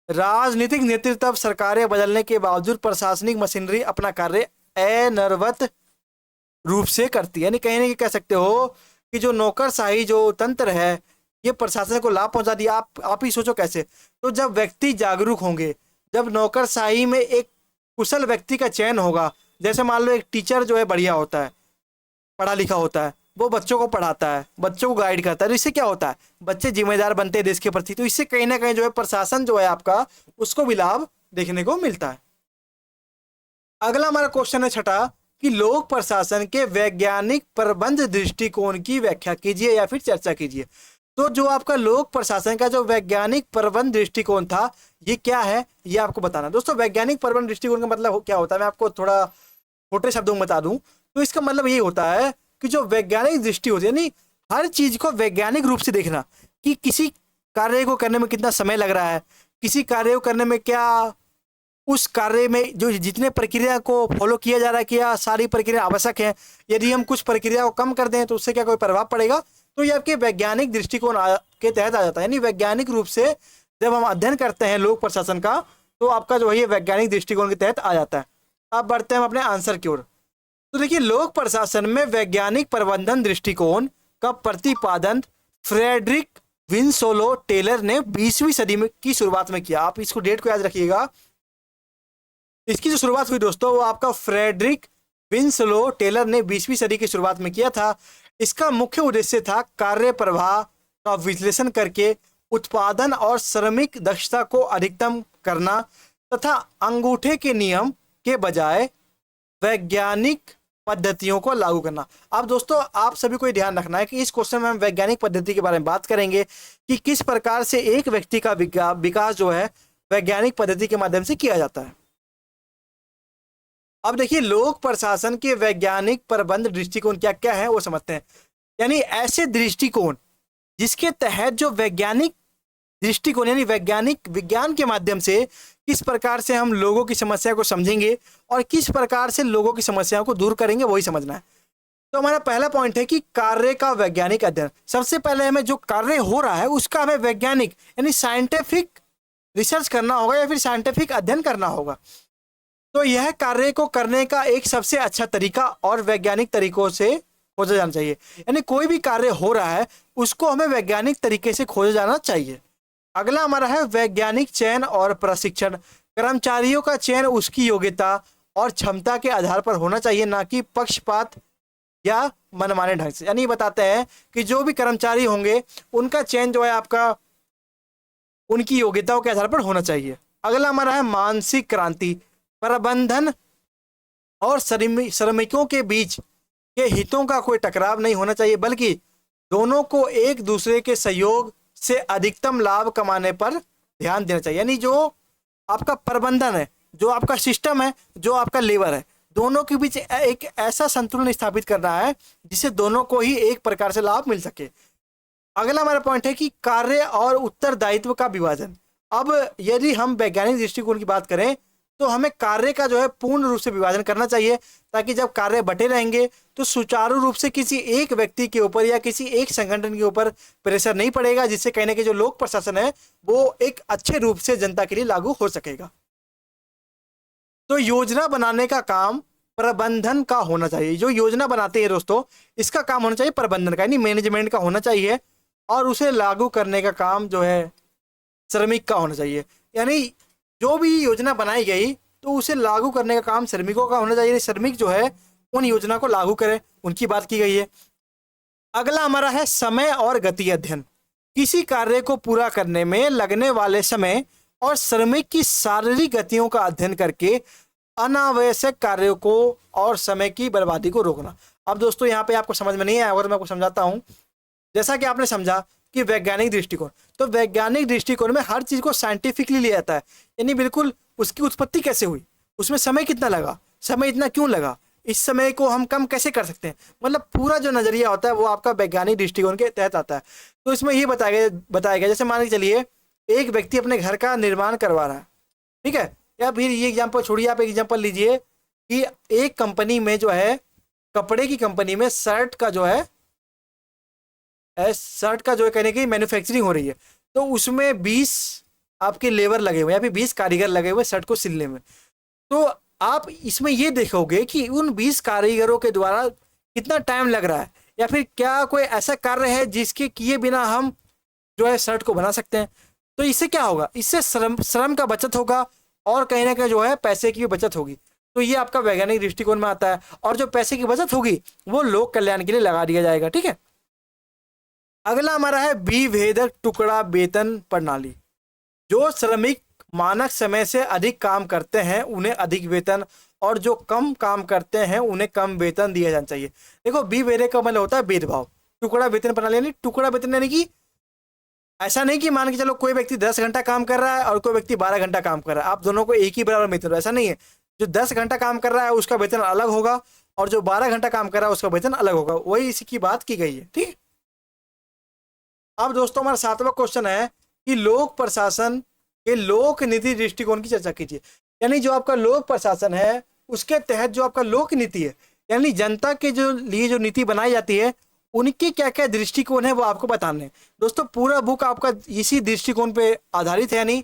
राजनीतिक नेतृत्व सरकारें बदलने के बावजूद प्रशासनिक मशीनरी अपना कार्य अनिर्वत रूप से करती है। यानी कहीं ना कहीं कह सकते हो कि जो नौकरशाही जो तंत्र है ये प्रशासन को लाभ पहुंचा दिया। आप ही सोचो कैसे, तो जब व्यक्ति जागरूक होंगे, जब नौकरशाही में एक कुशल व्यक्ति का चयन होगा, जैसे मान लो एक टीचर जो है बढ़िया होता है, पढ़ा लिखा होता है, वो बच्चों को पढ़ाता है, बच्चों को गाइड करता है, तो इससे क्या होता है, बच्चे जिम्मेदार बनते हैं देश के प्रति। तो इससे कहीं ना कहीं जो है प्रशासन जो है आपका उसको भी लाभ देखने को मिलता है। अगला हमारा क्वेश्चन है छठा कि लोक प्रशासन के वैज्ञानिक प्रबंध दृष्टिकोण की व्याख्या कीजिए या फिर चर्चा कीजिए। तो जो आपका लोक प्रशासन का जो वैज्ञानिक प्रबंध दृष्टिकोण था ये क्या है, ये आपको बताना। दोस्तों वैज्ञानिक प्रबंध दृष्टिकोण का मतलब क्या होता है, मैं आपको थोड़ा छोटे शब्दों में बता दूं तो इसका मतलब ये होता है कि जो वैज्ञानिक दृष्टि होती है, यानी हर चीज को वैज्ञानिक रूप से देखना कि किसी कार्य को करने में कितना समय लग रहा है, किसी कार्य को करने में क्या उस कार्य में जो जितने प्रक्रिया को फॉलो किया जा रहा है क्या सारी प्रक्रिया आवश्यक है। यदि हम कुछ प्रक्रिया को कम कर दें तो उससे क्या कोई प्रभाव पड़ेगा, तो ये आपके वैज्ञानिक दृष्टिकोण के तहत आ जाता है। यानी वैज्ञानिक रूप से जब हम अध्ययन करते हैं लोक प्रशासन का तो आपका जो है ये वैज्ञानिक दृष्टिकोण के तहत आ जाता है। अब बढ़ते हैं हम अपने आंसर की ओर। तो देखिए लोक प्रशासन में वैज्ञानिक प्रबंधन दृष्टिकोण का प्रतिपादन फ्रेडरिक विंसोलो टेलर ने 20वीं सदी में की शुरुआत में किया। आप इसको डेट को याद रखिएगा। इसकी जो शुरुआत हुई दोस्तों वो आपका फ्रेडरिक विंसलो टेलर ने 20वीं सदी की शुरुआत में किया था। इसका मुख्य उद्देश्य था कार्य प्रवाह का विश्लेषण करके उत्पादन और श्रमिक दक्षता को अधिकतम करना तथा अंगूठे के नियम के बजाय वैज्ञानिक पद्धतियों को लागू करना। अब दोस्तों आप सभी को ध्यान रखना है कि इस क्वेश्चन में हम वैज्ञानिक पद्धति के बारे में बात करेंगे कि किस प्रकार से एक व्यक्ति का विकास जो है वैज्ञानिक पद्धति के माध्यम से किया जाता है। अब देखिए लोक प्रशासन के वैज्ञानिक प्रबंध दृष्टिकोण क्या क्या है वो समझते हैं। यानी ऐसे दृष्टिकोण जिसके तहत जो वैज्ञानिक दृष्टिकोण यानी वैज्ञानिक विज्ञान के माध्यम से किस प्रकार से हम लोगों की समस्या को समझेंगे और किस प्रकार से लोगों की समस्याओं को दूर करेंगे वही समझना है। तो हमारा पहला पॉइंट है कि कार्य का वैज्ञानिक अध्ययन। सबसे पहले हमें जो कार्य हो रहा है उसका हमें वैज्ञानिक यानी साइंटिफिक रिसर्च करना होगा या फिर साइंटिफिक अध्ययन करना होगा। तो यह कार्य को करने का एक सबसे अच्छा तरीका और वैज्ञानिक तरीकों से खोजा जाना चाहिए। यानी कोई भी कार्य हो रहा है उसको हमें वैज्ञानिक तरीके से खोजा जाना चाहिए। अगला हमारा है वैज्ञानिक चयन और प्रशिक्षण। कर्मचारियों का चयन उसकी योग्यता और क्षमता के आधार पर होना चाहिए, ना कि पक्षपात या मनमाने ढंग से। यानी बताते हैं कि जो भी कर्मचारी होंगे उनका चयन जो है आपका उनकी योग्यताओं के आधार पर होना चाहिए। अगला हमारा है मानसिक क्रांति। प्रबंधन और श्रमिकों के बीच के हितों का कोई टकराव नहीं होना चाहिए, बल्कि दोनों को एक दूसरे के सहयोग से अधिकतम लाभ कमाने पर ध्यान देना चाहिए। यानी जो आपका प्रबंधन है, जो आपका सिस्टम है, जो आपका लेबर है, दोनों के बीच एक ऐसा संतुलन स्थापित करना है जिससे दोनों को ही एक प्रकार से लाभ मिल सके। अगला हमारा पॉइंट है कि कार्य और उत्तरदायित्व का विभाजन। अब यदि हम वैज्ञानिक दृष्टिकोण की बात करें तो हमें कार्य का जो है पूर्ण रूप से विभाजन करना चाहिए, ताकि जब कार्य बटे रहेंगे तो सुचारू रूप से किसी एक व्यक्ति के ऊपर या किसी एक संगठन के ऊपर प्रेशर नहीं पड़ेगा, जिससे कहने के जो लोक प्रशासन है वो एक अच्छे रूप से जनता के लिए लागू हो सकेगा। तो योजना बनाने का काम प्रबंधन का होना चाहिए। जो योजना बनाते हैं दोस्तों इसका काम होना चाहिए प्रबंधन का यानी मैनेजमेंट का होना चाहिए, और उसे लागू करने का काम जो है श्रमिक का होना चाहिए। यानी जो भी योजना बनाई गई तो उसे लागू करने का काम श्रमिकों का होना चाहिए। श्रमिक जो है उन योजना को लागू करें, उनकी बात की गई है। अगला हमारा है समय और गति अध्ययन। किसी कार्य को पूरा करने में लगने वाले समय और श्रमिक की शारीरिक गतियों का अध्ययन करके अनावश्यक कार्यों को और समय की बर्बादी को रोकना। अब दोस्तों यहाँ पे आपको समझ में नहीं आया और मैं आपको समझाता हूँ। जैसा कि आपने समझा कि वैज्ञानिक दृष्टिकोण, तो वैज्ञानिक दृष्टिकोण में हर चीज को साइंटिफिकली लिया जाता है। यानी बिल्कुल उसकी उत्पत्ति कैसे हुई, उसमें समय कितना लगा, समय इतना क्यों लगा, इस समय को हम कम कैसे कर सकते हैं, मतलब पूरा जो नजरिया होता है वो आपका वैज्ञानिक दृष्टिकोण के तहत आता है। तो इसमें ये बताया गया जैसे मान के चलिए एक व्यक्ति अपने घर का निर्माण करवा रहा है, ठीक है, या फिर ये एग्जाम्पल छोड़िए, आप एक एग्जाम्पल लीजिए कि एक कंपनी में जो है कपड़े की कंपनी में शर्ट का जो है कहने की मैन्युफैक्चरिंग हो रही है, तो उसमें 20 आपके लेबर लगे हुए या फिर 20 कारीगर लगे हुए शर्ट को सिलने में। तो आप इसमें ये देखोगे कि उन 20 कारीगरों के द्वारा कितना टाइम लग रहा है, या फिर क्या कोई ऐसा कार्य है जिसके किए बिना हम जो है शर्ट को बना सकते हैं। तो इससे क्या होगा, इससे श्रम का बचत होगा और कहीं ना कहीं जो है पैसे की भी बचत होगी। तो ये आपका वैज्ञानिक दृष्टिकोण में आता है, और जो पैसे की बचत होगी वो लोक कल्याण के लिए लगा दिया जाएगा। ठीक है, अगला हमारा है विभेदक टुकड़ा वेतन प्रणाली। जो श्रमिक मानक समय से अधिक काम करते हैं उन्हें अधिक वेतन, और जो कम काम करते हैं उन्हें कम वेतन दिया जाना चाहिए। देखो विभेदक का मतलब होता है भेदभाव। टुकड़ा वेतन प्रणाली यानी टुकड़ा वेतन यानी कि ऐसा नहीं कि मान के चलो कोई व्यक्ति 10 घंटा काम कर रहा है और कोई व्यक्ति 12 घंटा काम कर रहा है, आप दोनों को एक ही बराबर वेतन दो, ऐसा नहीं है। जो 10 घंटा काम कर रहा है उसका वेतन अलग होगा और जो 12 घंटा काम कर रहा है उसका वेतन अलग होगा, वही इसी की बात की गई है। ठीक है, अब दोस्तों हमारा 7वां क्वेश्चन है कि लोक प्रशासन के लोक नीति दृष्टिकोण की चर्चा कीजिए। यानी जो आपका लोक प्रशासन है उसके तहत जो आपका लोक नीति है यानी जनता के जो लिए जो नीति बनाई जाती है उनके क्या क्या दृष्टिकोण है वो आपको बताने हैं। दोस्तों पूरा बुक आपका इसी दृष्टिकोण पे आधारित है, यानी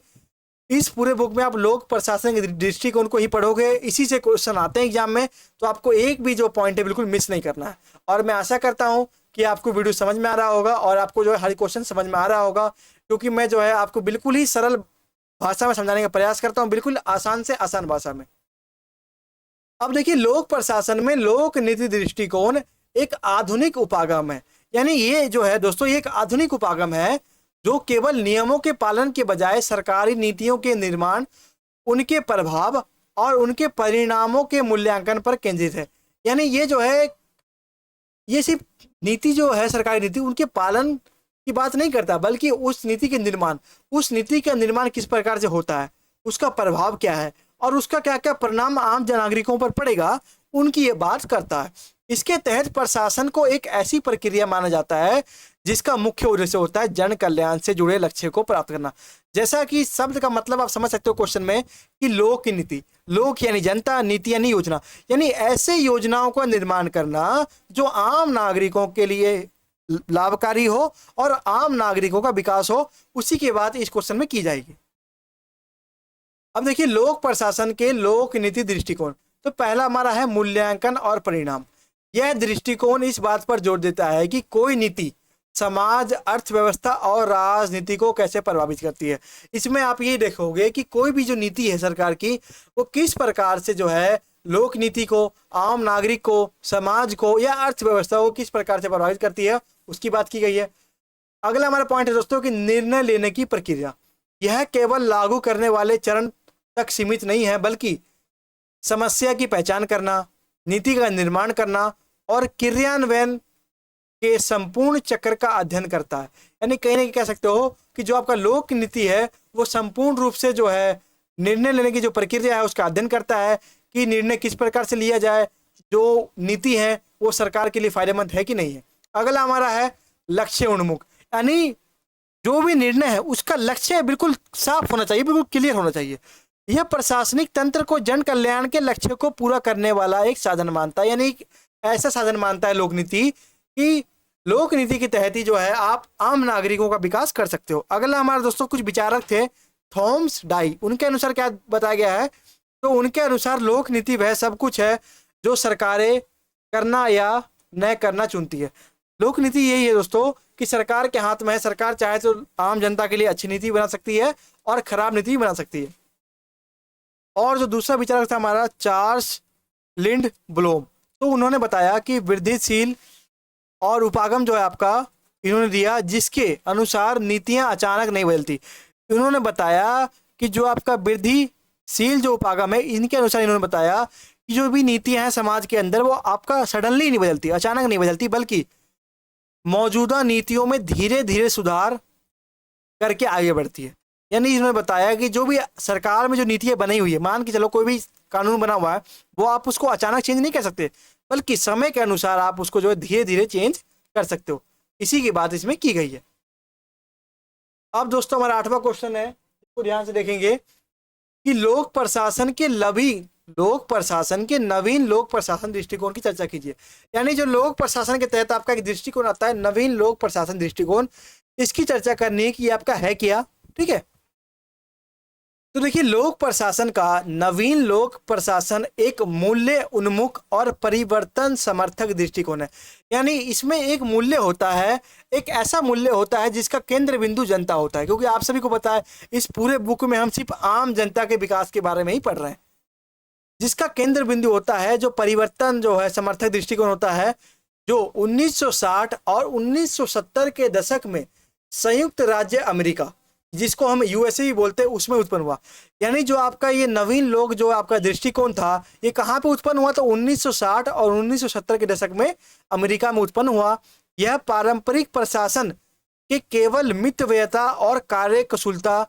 इस पूरे बुक में आप लोक प्रशासन के दृष्टिकोण को ही पढ़ोगे, इसी से क्वेश्चन आते हैं एग्जाम में, तो आपको एक भी जो पॉइंट है बिल्कुल मिस नहीं करना है। और मैं आशा करता हूँ कि आपको वीडियो समझ में आ रहा होगा और आपको जो है हर क्वेश्चन समझ में आ रहा होगा, क्योंकि मैं जो है आपको बिल्कुल ही सरल भाषा में समझाने का प्रयास करता हूँ, बिल्कुल आसान से आसान भाषा में। अब देखिए लोक प्रशासन में लोक नीति दृष्टिकोण एक आधुनिक उपागम है। यानी ये जो है दोस्तों ये एक आधुनिक उपागम है जो केवल नियमों के पालन के बजाय सरकारी नीतियों के निर्माण, उनके प्रभाव और उनके परिणामों के मूल्यांकन पर केंद्रित है। यानी ये जो है, ये सिर्फ नीति जो है, सरकारी नीति, उनके पालन की बात नहीं करता, बल्कि उस नीति के निर्माण, उस नीति का निर्माण किस प्रकार से होता है, उसका प्रभाव क्या है और उसका क्या क्या परिणाम आम नागरिकों पर पड़ेगा, उनकी ये बात करता है। इसके तहत प्रशासन को एक ऐसी प्रक्रिया माना जाता है जिसका मुख्य उद्देश्य होता है जन कल्याण से जुड़े लक्ष्य को प्राप्त करना। जैसा कि शब्द का मतलब आप समझ सकते हो क्वेश्चन में कि लोक की नीति, लोक यानी जनता, नीति यानी योजना, यानी ऐसे योजनाओं का निर्माण करना जो आम नागरिकों के लिए लाभकारी हो और आम नागरिकों का विकास हो, उसी की बात इस क्वेश्चन में की जाएगी। अब देखिए लोक प्रशासन के लोक नीति दृष्टिकोण। तो पहला हमारा है मूल्यांकन और परिणाम। यह दृष्टिकोण इस बात पर जोर देता है कि कोई नीति समाज, अर्थव्यवस्था और राजनीति को कैसे प्रभावित करती है। इसमें आप ये देखोगे कि कोई भी जो नीति है सरकार की, वो किस प्रकार से जो है लोक नीति को, आम नागरिक को, समाज को या अर्थव्यवस्था को किस प्रकार से प्रभावित करती है, उसकी बात की गई है। अगला हमारा पॉइंट है दोस्तों कि निर्णय लेने की प्रक्रिया। यह केवल लागू करने वाले चरण तक सीमित नहीं है, बल्कि समस्या की पहचान करना, नीति का निर्माण करना और क्रियान्वयन के संपूर्ण चक्र का अध्ययन करता है। यानी कहीं ना कहीं कह सकते हो कि जो आपका लोक नीति है वो संपूर्ण रूप से जो है निर्णय लेने की जो प्रक्रिया है उसका अध्ययन करता है कि निर्णय किस प्रकार से लिया जाए, जो नीति है वो सरकार के लिए फायदेमंद है कि नहीं है। अगला हमारा है लक्ष्य उन्मुख। यानी जो भी निर्णय है उसका लक्ष्य बिल्कुल साफ होना चाहिए, बिल्कुल क्लियर होना चाहिए। यह प्रशासनिक तंत्र को जन कल्याण के लक्ष्य को पूरा करने वाला एक साधन मानता है। यानी ऐसा साधन मानता है लोक नीति कि लोक नीति के तहत ही जो है आप आम नागरिकों का विकास कर सकते हो। अगला हमारे दोस्तों कुछ विचारक थे थॉमस डाई। उनके अनुसार क्या बताया गया है, तो उनके अनुसार लोक नीति वह सब कुछ है जो सरकारें करना या न करना चुनती है। लोक नीति यही है दोस्तों कि सरकार के हाथ में है, सरकार चाहे तो आम जनता के लिए अच्छी नीति बना सकती है और खराब नीति बना सकती है। और जो दूसरा विचारक था हमारा चार्ल्स लिंड ब्लोम, तो उन्होंने बताया कि वृद्धिशील और उपागम जो है आपका इन्होंने दिया, जिसके अनुसार नीतियां अचानक नहीं बदलती। इन्होंने बताया कि जो आपका वृद्धिशील जो उपागम है, इनके अनुसार इन्होंने बताया कि जो भी नीतियां हैं समाज के अंदर वो आपका सडनली नहीं बदलती, अचानक नहीं बदलती, बल्कि मौजूदा नीतियों में धीरे धीरे सुधार करके आगे बढ़ती है। यानी इन्होंने बताया कि जो भी सरकार में जो नीतियां बनी हुई है, मान के चलो कोई भी कानून बना हुआ है, वो आप उसको अचानक चेंज नहीं कर सकते, बल्कि समय के अनुसार आप उसको जो है धीरे धीरे चेंज कर सकते हो। इसी की बात इसमें की गई है। अब दोस्तों हमारा 8वां क्वेश्चन है, इसको ध्यान से देखेंगे कि लोक प्रशासन के नवीन लोक प्रशासन दृष्टिकोण की चर्चा कीजिए। यानी जो लोक प्रशासन के तहत आपका एक दृष्टिकोण आता है, नवीन लोक प्रशासन दृष्टिकोण, इसकी चर्चा करनी है कि आपका है क्या। ठीक है, तो देखिए लोक प्रशासन का नवीन लोक प्रशासन एक मूल्य उन्मुख और परिवर्तन समर्थक दृष्टिकोण है। यानी इसमें एक मूल्य होता है, एक ऐसा मूल्य होता है जिसका केंद्र बिंदु जनता होता है, क्योंकि आप सभी को पता है इस पूरे बुक में हम सिर्फ आम जनता के विकास के बारे में ही पढ़ रहे हैं। जिसका केंद्र बिंदु होता है, जो परिवर्तन जो है समर्थक दृष्टिकोण होता है, जो 1960 और 1970 के दशक में संयुक्त राज्य अमेरिका, जिसको हम यूएसए भी बोलते हैं, उसमें उत्पन्न हुआ। यानी जो आपका ये नवीन लोक जो आपका दृष्टिकोण था, ये कहाँ पे उत्पन्न हुआ, तो 1960 और 1970 के दशक में अमेरिका में उत्पन्न हुआ। यह पारंपरिक प्रशासन के केवल मितव्ययता और कार्यकुशलता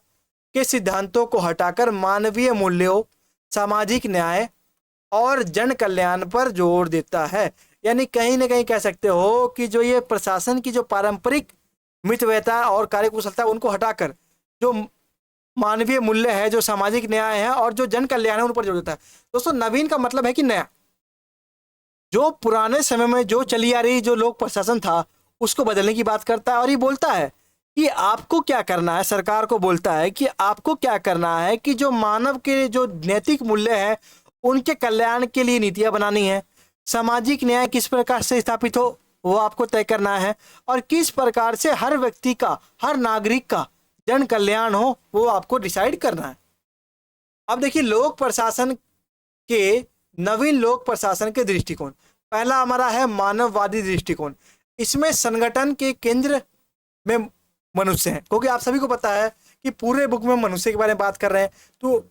के सिद्धांतों को हटाकर मानवीय मूल्यों, सामाजिक न्याय और जन कल्याण पर जोर देता है। यानी कहीं ना कहीं कह सकते हो कि जो ये प्रशासन की जो पारंपरिक मितव्ययता और कार्यकुशलता, उनको हटाकर जो मानवीय मूल्य है, जो सामाजिक न्याय है और जो जन कल्याण है, उन पर जोर देता है। दोस्तों नवीन का मतलब है कि नया। जो पुराने समय में जो चली आ रही जो लोक प्रशासन था उसको बदलने की बात करता है, और ये बोलता है कि आपको क्या करना है, सरकार को बोलता है कि आपको क्या करना है कि जो मानव के जो नैतिक मूल्य है उनके कल्याण के लिए नीतियां बनानी है, सामाजिक न्याय किस प्रकार से स्थापित हो वो आपको तय करना है, और किस प्रकार से हर व्यक्ति का, हर नागरिक का जन कल्याण हो वो आपको डिसाइड करना है। अब देखिए लोक प्रशासन के नवीन लोक प्रशासन के दृष्टिकोण। पहला हमारा है मानववादी दृष्टिकोण। इसमें संगठन के केंद्र में मनुष्य है, क्योंकि आप सभी को पता है कि पूरे बुक में मनुष्य के बारे में बात कर रहे हैं, तो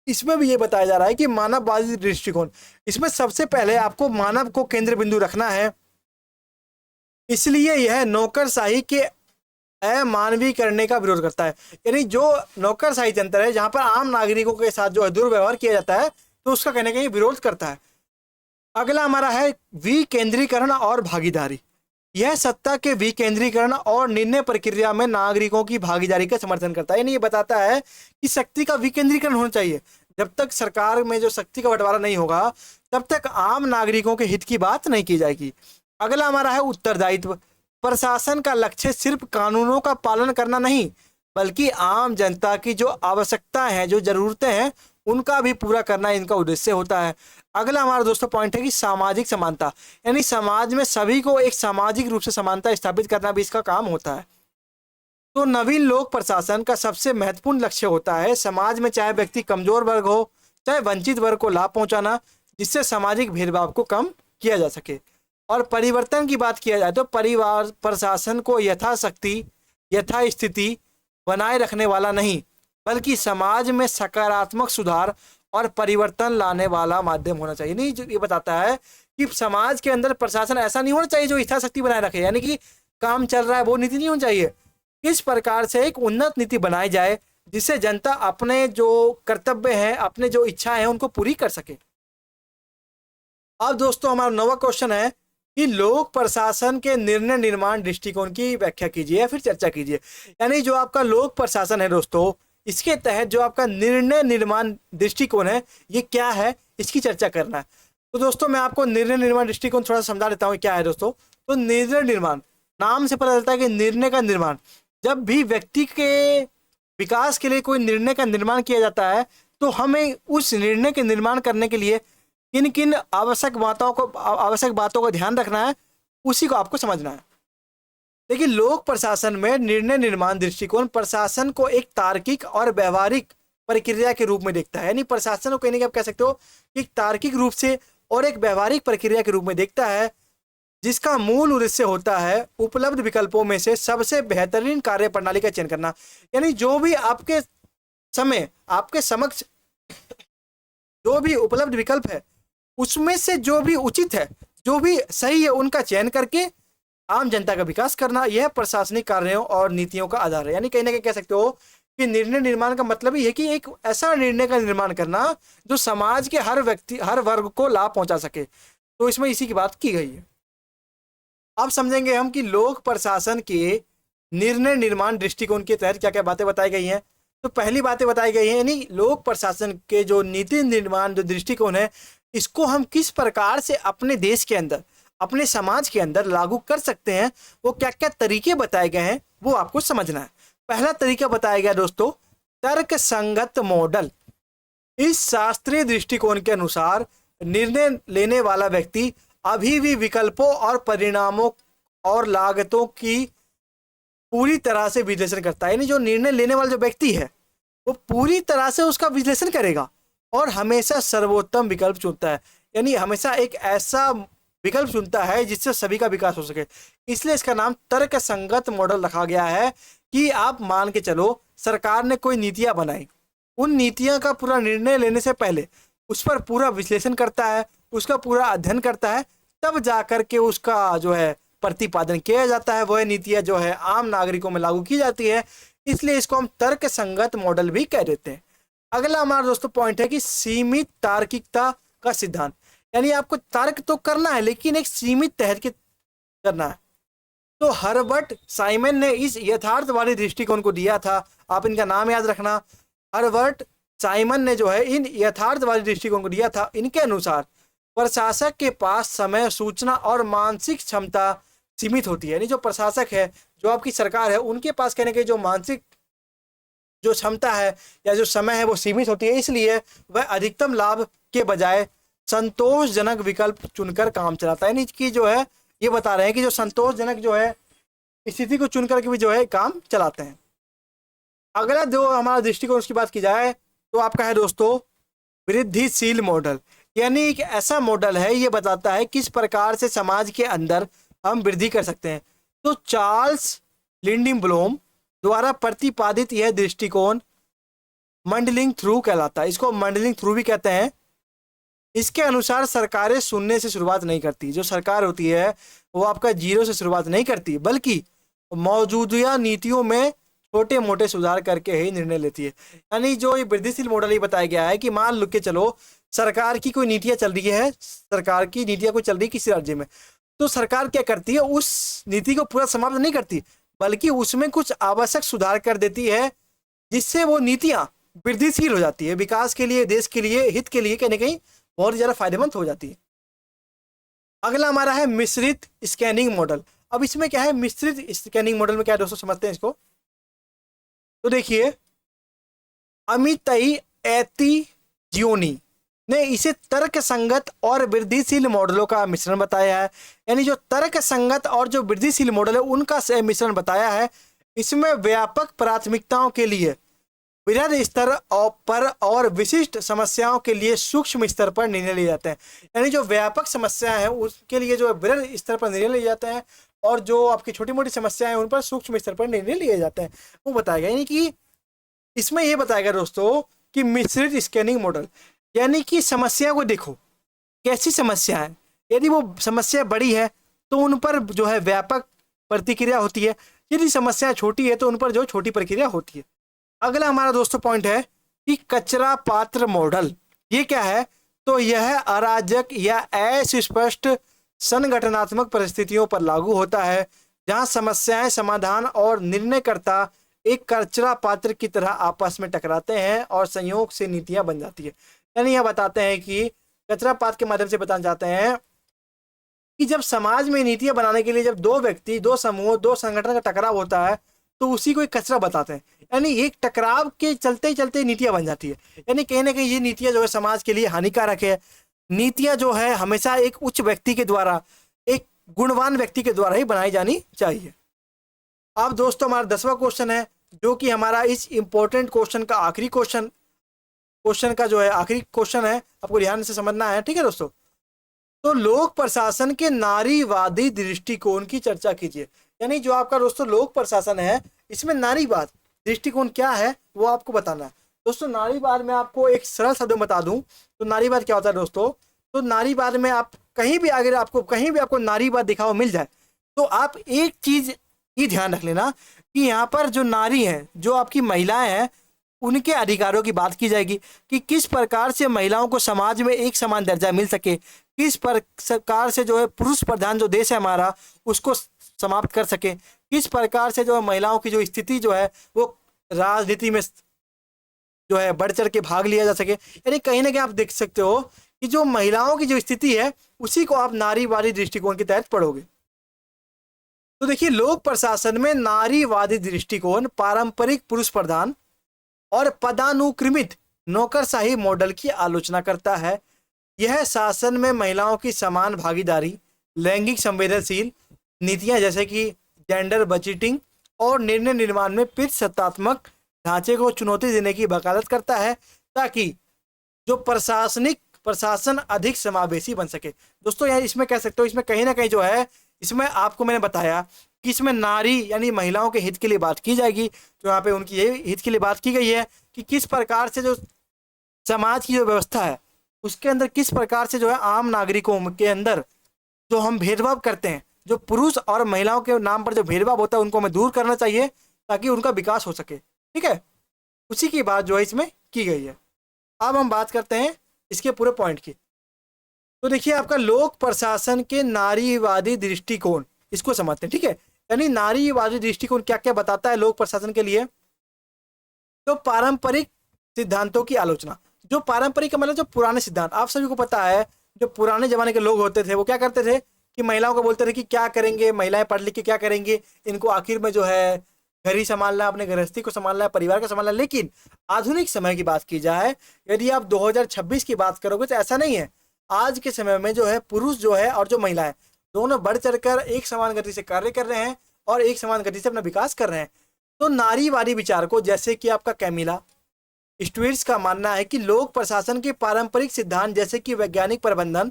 इसमें भी ये बताया जा रहा है कि मानववादी दृष्टिकोण, इसमें सबसे पहले आपको मानव को केंद्र बिंदु रखना है, इसलिए यह नौकरशाही के अमानवीय करने का विरोध करता है। यानी जो नौकरशाही तंत्र है जहां पर आम नागरिकों के साथ जो है दुर्व्यवहार किया जाता है, तो उसका कहने का ये विरोध करता है। अगला हमारा है विकेंद्रीकरण और भागीदारी। यह सत्ता के विकेंद्रीकरण और निर्णय प्रक्रिया में नागरिकों की भागीदारी का समर्थन करता है। यानी ये बताता है कि शक्ति का विकेंद्रीकरण होना चाहिए। जब तक सरकार में जो शक्ति का बंटवारा नहीं होगा, तब तक आम नागरिकों के हित की बात नहीं की जाएगी। अगला हमारा है उत्तरदायित्व। प्रशासन का लक्ष्य सिर्फ कानूनों का पालन करना नहीं, बल्कि आम जनता की जो आवश्यकताएं हैं, जो जरूरतें हैं, उनका भी पूरा करना इनका उद्देश्य होता है। अगला हमारा दोस्तों पॉइंट है कि सामाजिक समानता, यानी समाज में सभी को एक सामाजिक रूप से समानता स्थापित करना भी इसका काम होता है। तो नवीन लोक प्रशासन का सबसे महत्वपूर्ण लक्ष्य होता है समाज में चाहे व्यक्ति कमजोर वर्ग हो, चाहे वंचित वर्ग को लाभ पहुंचाना, जिससे सामाजिक भेदभाव को कम किया जा सके। और परिवर्तन की बात किया जाए तो परिवार प्रशासन को यथाशक्ति यथास्थिति बनाए रखने वाला नहीं, बल्कि समाज में सकारात्मक सुधार और परिवर्तन लाने वाला माध्यम होना चाहिए। नहीं, जो ये बताता है कि समाज के अंदर प्रशासन ऐसा नहीं होना चाहिए जो यथाशक्ति बनाए रखे, यानी कि काम चल रहा है वो नीति नहीं होनी चाहिए। किस प्रकार से एक उन्नत नीति बनाई जाए जिससे जनता अपने जो कर्तव्य हैं, अपने जो इच्छाएं हैं, उनको पूरी कर सके। अब दोस्तों हमारा नौवां क्वेश्चन है कि लोक प्रशासन के निर्णय निर्माण दृष्टिकोण की व्याख्या कीजिए या फिर चर्चा कीजिए। यानी जो आपका लोक प्रशासन है दोस्तों, इसके तहत जो आपका निर्णय निर्माण दृष्टिकोण है, ये क्या है, इसकी चर्चा करना है। तो दोस्तों मैं आपको निर्णय निर्माण दृष्टिकोण थोड़ा समझा देता हूँ क्या है दोस्तों। तो निर्णय निर्माण, नाम से पता चलता है कि निर्णय का निर्माण। जब भी व्यक्ति के विकास के लिए कोई निर्णय का निर्माण किया जाता है, तो हमें उस निर्णय के निर्माण करने के लिए किन किन आवश्यक बातों का ध्यान रखना है, उसी को आपको समझना है। लेकिन लोक प्रशासन में निर्णय निर्माण दृष्टिकोण प्रशासन को एक तार्किक और व्यवहारिक प्रक्रिया के रूप में देखता है। यानी प्रशासन को कहने के आप कह सकते हो एक तार्किक रूप से और एक व्यवहारिक प्रक्रिया के रूप में देखता है, जिसका मूल उद्देश्य होता है उपलब्ध विकल्पों में से सबसे बेहतरीन कार्य प्रणाली का चयन करना। यानी जो भी आपके समक्ष जो भी उपलब्ध विकल्प है, उसमें से जो भी उचित है, जो भी सही है, उनका चयन करके आम जनता का विकास करना, यह प्रशासनिक कार्यों और नीतियों का आधार है। यानी कहीं ना कहीं कह सकते हो कि निर्णय निर्माण का मतलब ही है कि एक ऐसा निर्णय का निर्माण करना जो समाज के हर वर्ग को लाभ पहुंचा सके। तो इसमें इसी की बात की गई है। अब समझेंगे हम कि लोक प्रशासन के निर्णय निर्माण दृष्टिकोण के तहत क्या क्या बातें बताई गई हैं। तो पहली बातें बताई गई है, यानी लोक प्रशासन के जो नीति निर्माण जो दृष्टिकोण है, इसको हम किस प्रकार से अपने देश के अंदर, अपने समाज के अंदर लागू कर सकते हैं, वो क्या क्या तरीके बताए गए हैं, वो आपको समझना है। पहला तरीका बताया गया दोस्तों तर्क संगत मॉडल। इस शास्त्रीय दृष्टिकोण के अनुसार निर्णय लेने वाला व्यक्ति अभी भी विकल्पों और परिणामों और लागतों की पूरी तरह से विश्लेषण करता है। यानी जो निर्णय लेने वाला जो व्यक्ति है, वो पूरी तरह से उसका विश्लेषण करेगा और हमेशा सर्वोत्तम विकल्प चुनता है। यानी हमेशा एक ऐसा विकल्प चुनता है जिससे सभी का विकास हो सके। इसलिए इसका नाम तर्क संगत मॉडल रखा गया है कि आप मान के चलो सरकार ने कोई नीतियां बनाई, उन नीतियां का पूरा निर्णय लेने से पहले उस पर पूरा विश्लेषण करता है, उसका पूरा अध्ययन करता है, तब जाकर के उसका जो है प्रतिपादन किया जाता है, वह नीतियां जो है आम नागरिकों में लागू की जाती है। इसलिए इसको हम तर्क संगत मॉडल भी कह देते हैं। अगला हमारा दोस्तों पॉइंट है कि सीमित तार्किकता का सिद्धांत। यानी आपको तर्क तो करना है, लेकिन एक सीमित तहत के करना है। तो हर्बर्ट साइमन ने इस यथार्थवादी दृष्टिकोण को दिया था। आप इनका नाम याद रखना, हर्बर्ट साइमन ने जो है इन यथार्थवादी दृष्टिकोण को दिया था। इनके अनुसार प्रशासक के पास समय, सूचना और मानसिक क्षमता सीमित होती है। यानी जो प्रशासक है, जो आपकी सरकार है, उनके पास कहने के जो मानसिक जो क्षमता है या जो समय है वो सीमित होती है। इसलिए वह अधिकतम लाभ के बजाय संतोषजनक विकल्प चुनकर काम चलाता है। यानी कि जो है ये बता रहे हैं कि जो संतोषजनक जो है स्थिति को चुनकर के भी जो है काम चलाते हैं। अगला जो हमारा दृष्टिकोण उसकी बात की जाए तो आपका है दोस्तों वृद्धिशील मॉडल। यानी एक ऐसा मॉडल है, ये बताता है किस प्रकार से समाज के अंदर हम वृद्धि कर सकते हैं। तो चार्ल्स लिंडब्लोम द्वारा प्रतिपादित यह दृष्टिकोण मंडलिंग थ्रू कहलाता है। इसको मंडलिंग थ्रू भी कहते हैं। इसके अनुसार सरकारें शून्य से शुरुआत नहीं करती। जो सरकार होती है वो आपका जीरो से शुरुआत नहीं करती, बल्कि मौजूदा नीतियों में छोटे मोटे सुधार करके ही निर्णय लेती है। यानी जो ये वृद्धिशील मॉडल ये बताया गया है कि मान लो के चलो सरकार की कोई नीतियां चल रही है, सरकार की नीतियां कोई चल रही है किसी राज्य में, तो सरकार क्या करती है, उस नीति को पूरा समाप्त नहीं करती, बल्कि उसमें कुछ आवश्यक सुधार कर देती है, जिससे वो नीतियां वृद्धिशील हो जाती है, विकास के लिए, देश के लिए, हित के लिए कहीं ना कहीं बहुत ज़्यादा फायदेमंद हो जाती है। अगला हमारा है मिश्रित स्कैनिंग मॉडल। अब इसमें क्या है, मिश्रित स्कैनिंग मॉडल में क्या है दोस्तों, समझते हैं इसको। तो देखिए, अमितई एतिजियोनी ने इसे तर्क संगत और वृद्धिशील मॉडलों का मिश्रण बताया है। यानी जो तर्क संगत और जो वृद्धिशील मॉडल है उनका मिश्रण बताया है। इसमें व्यापक प्राथमिकताओं के लिए वृहद स्तर पर और विशिष्ट समस्याओं के लिए सूक्ष्म स्तर पर निर्णय लिए जाते हैं। यानी जो व्यापक समस्याएं हैं उसके लिए जो वृहद स्तर पर निर्णय लिए जाते हैं, और जो आपकी छोटी मोटी समस्याएं हैं उन पर सूक्ष्म स्तर पर निर्णय लिए जाते हैं, वो बताया गया। यानी कि इसमें यह बताया गया दोस्तों कि मिश्रित स्कैनिंग मॉडल, यानी कि समस्या को देखो कैसी समस्या है, यदि वो समस्या बड़ी है तो उन पर जो है व्यापक प्रतिक्रिया होती है, यदि समस्या छोटी है तो उन पर जो छोटी प्रतिक्रिया होती है। अगला हमारा दोस्तों पॉइंट है कि कचरा पात्र मॉडल। ये क्या है, तो यह अराजक या अस्पष्ट संगठनात्मक परिस्थितियों पर लागू होता है, जहां समस्याएं, समाधान और निर्णयकर्ता एक कचरा पात्र की तरह आपस में टकराते हैं और संयोग से नीतियां बन जाती है। यानी यह बताते हैं कि कचरा पात्र के माध्यम से बताना चाहते हैं कि जब समाज में नीतियां बनाने के लिए जब दो व्यक्ति, दो समूह, दो संगठन का टकराव होता है तो उसी को एक कचरा बताते हैं। यानी एक टकराव के चलते चलते नीतियां बन जाती है। यानी कहीं ना कहीं ये नीतियां जो है समाज के लिए हानिकारक है। नीतियां जो है हमेशा एक उच्च व्यक्ति के द्वारा, एक गुणवान व्यक्ति के द्वारा ही बनाई जानी चाहिए। अब दोस्तों हमारा 10वां क्वेश्चन है, जो कि हमारा इस इंपॉर्टेंट क्वेश्चन का आखिरी क्वेश्चन का जो है आखिरी क्वेश्चन है, आपको ध्यान से समझना है, ठीक है दोस्तों। तो लोक प्रशासन के नारीवादी दृष्टिकोण की चर्चा कीजिए। यानी जो आपका दोस्तों लोक प्रशासन है, इसमें नारीवाद दृष्टिकोण क्या है वो आपको बताना है। दोस्तों नारीवाद में आपको एक सरल शब्द में बता दूं तो नारीवाद क्या होता है दोस्तों, तो नारीवाद में आप कहीं भी अगर आपको कहीं भी आपको नारीवाद दिखावा मिल जाए तो आप एक चीज ही ध्यान रख लेना कि यहाँ पर जो नारी है, जो आपकी महिलाएं हैं, उनके अधिकारों की बात की जाएगी कि किस प्रकार से महिलाओं को समाज में एक समान दर्जा मिल सके, किस प्रकार से जो है पुरुष प्रधान जो देश है हमारा उसको समाप्त कर सके, किस प्रकार से जो है महिलाओं की जो स्थिति जो है वो राजनीति में जो है बढ़ चढ़ के भाग लिया जा सके। यानी कहीं ना कहीं आप देख सकते हो कि जो महिलाओं की जो स्थिति है उसी को आप नारीवादी दृष्टिकोण के तहत पढ़ोगे। तो देखिए, लोक प्रशासन में नारीवादी दृष्टिकोण पारंपरिक पुरुष प्रधान और पदानुक्रमित नौकरशाही मॉडल की आलोचना करता है। यह शासन में महिलाओं की समान भागीदारी, लैंगिक संवेदनशील नीतियां जैसे कि जेंडर बजटिंग और निर्णय निर्माण में पितृसत्तात्मक ढांचे को चुनौती देने की वकालत करता है, ताकि जो प्रशासन अधिक समावेशी बन सके। दोस्तों यार इसमें कह सकते हो, इसमें कहीं ना कहीं जो है, इसमें आपको मैंने बताया कि इसमें नारी यानी महिलाओं के हित के लिए बात की जाएगी। तो यहाँ पे उनकी ये हित के लिए बात की गई है कि किस प्रकार से जो समाज की जो व्यवस्था है उसके अंदर किस प्रकार से जो है आम नागरिकों के अंदर जो हम भेदभाव करते हैं, जो पुरुष और महिलाओं के नाम पर जो भेदभाव होता है उनको हमें दूर करना चाहिए ताकि उनका विकास हो सके। ठीक है, उसी की बात जो है इसमें की गई है। अब हम बात करते हैं इसके पूरे पॉइंट की। तो देखिए, आपका लोक प्रशासन के नारीवादी दृष्टिकोण, इसको समझते हैं। ठीक है, यानी नारीवादी दृष्टिकोण क्या क्या बताता है लोक प्रशासन के लिए। तो पारंपरिक सिद्धांतों की आलोचना। जो पारंपरिक का मतलब जो पुराने सिद्धांत, आप सभी को पता है जो पुराने जमाने के लोग होते थे वो क्या करते थे कि महिलाओं को बोलते थे कि क्या करेंगे, महिलाएं पढ़ लिख के क्या करेंगे, इनको आखिर में जो है घर ही संभालना है, अपने गृहस्थी को संभालना है, परिवार को संभालना है। लेकिन आधुनिक समय की बात की जाए, यदि आप 2026 की बात करोगे तो ऐसा नहीं है। आज के समय में जो है पुरुष जो है और जो महिलाएं दोनों बढ़ चढ़कर एक समान गति से कार्य कर रहे हैं और एक समान गति से अपना विकास कर रहे हैं। तो नारीवादी विचार को, जैसे कि आपका कैमिला स्टुअर्ट्स का मानना है कि लोक प्रशासन के पारंपरिक सिद्धांत जैसे कि वैज्ञानिक प्रबंधन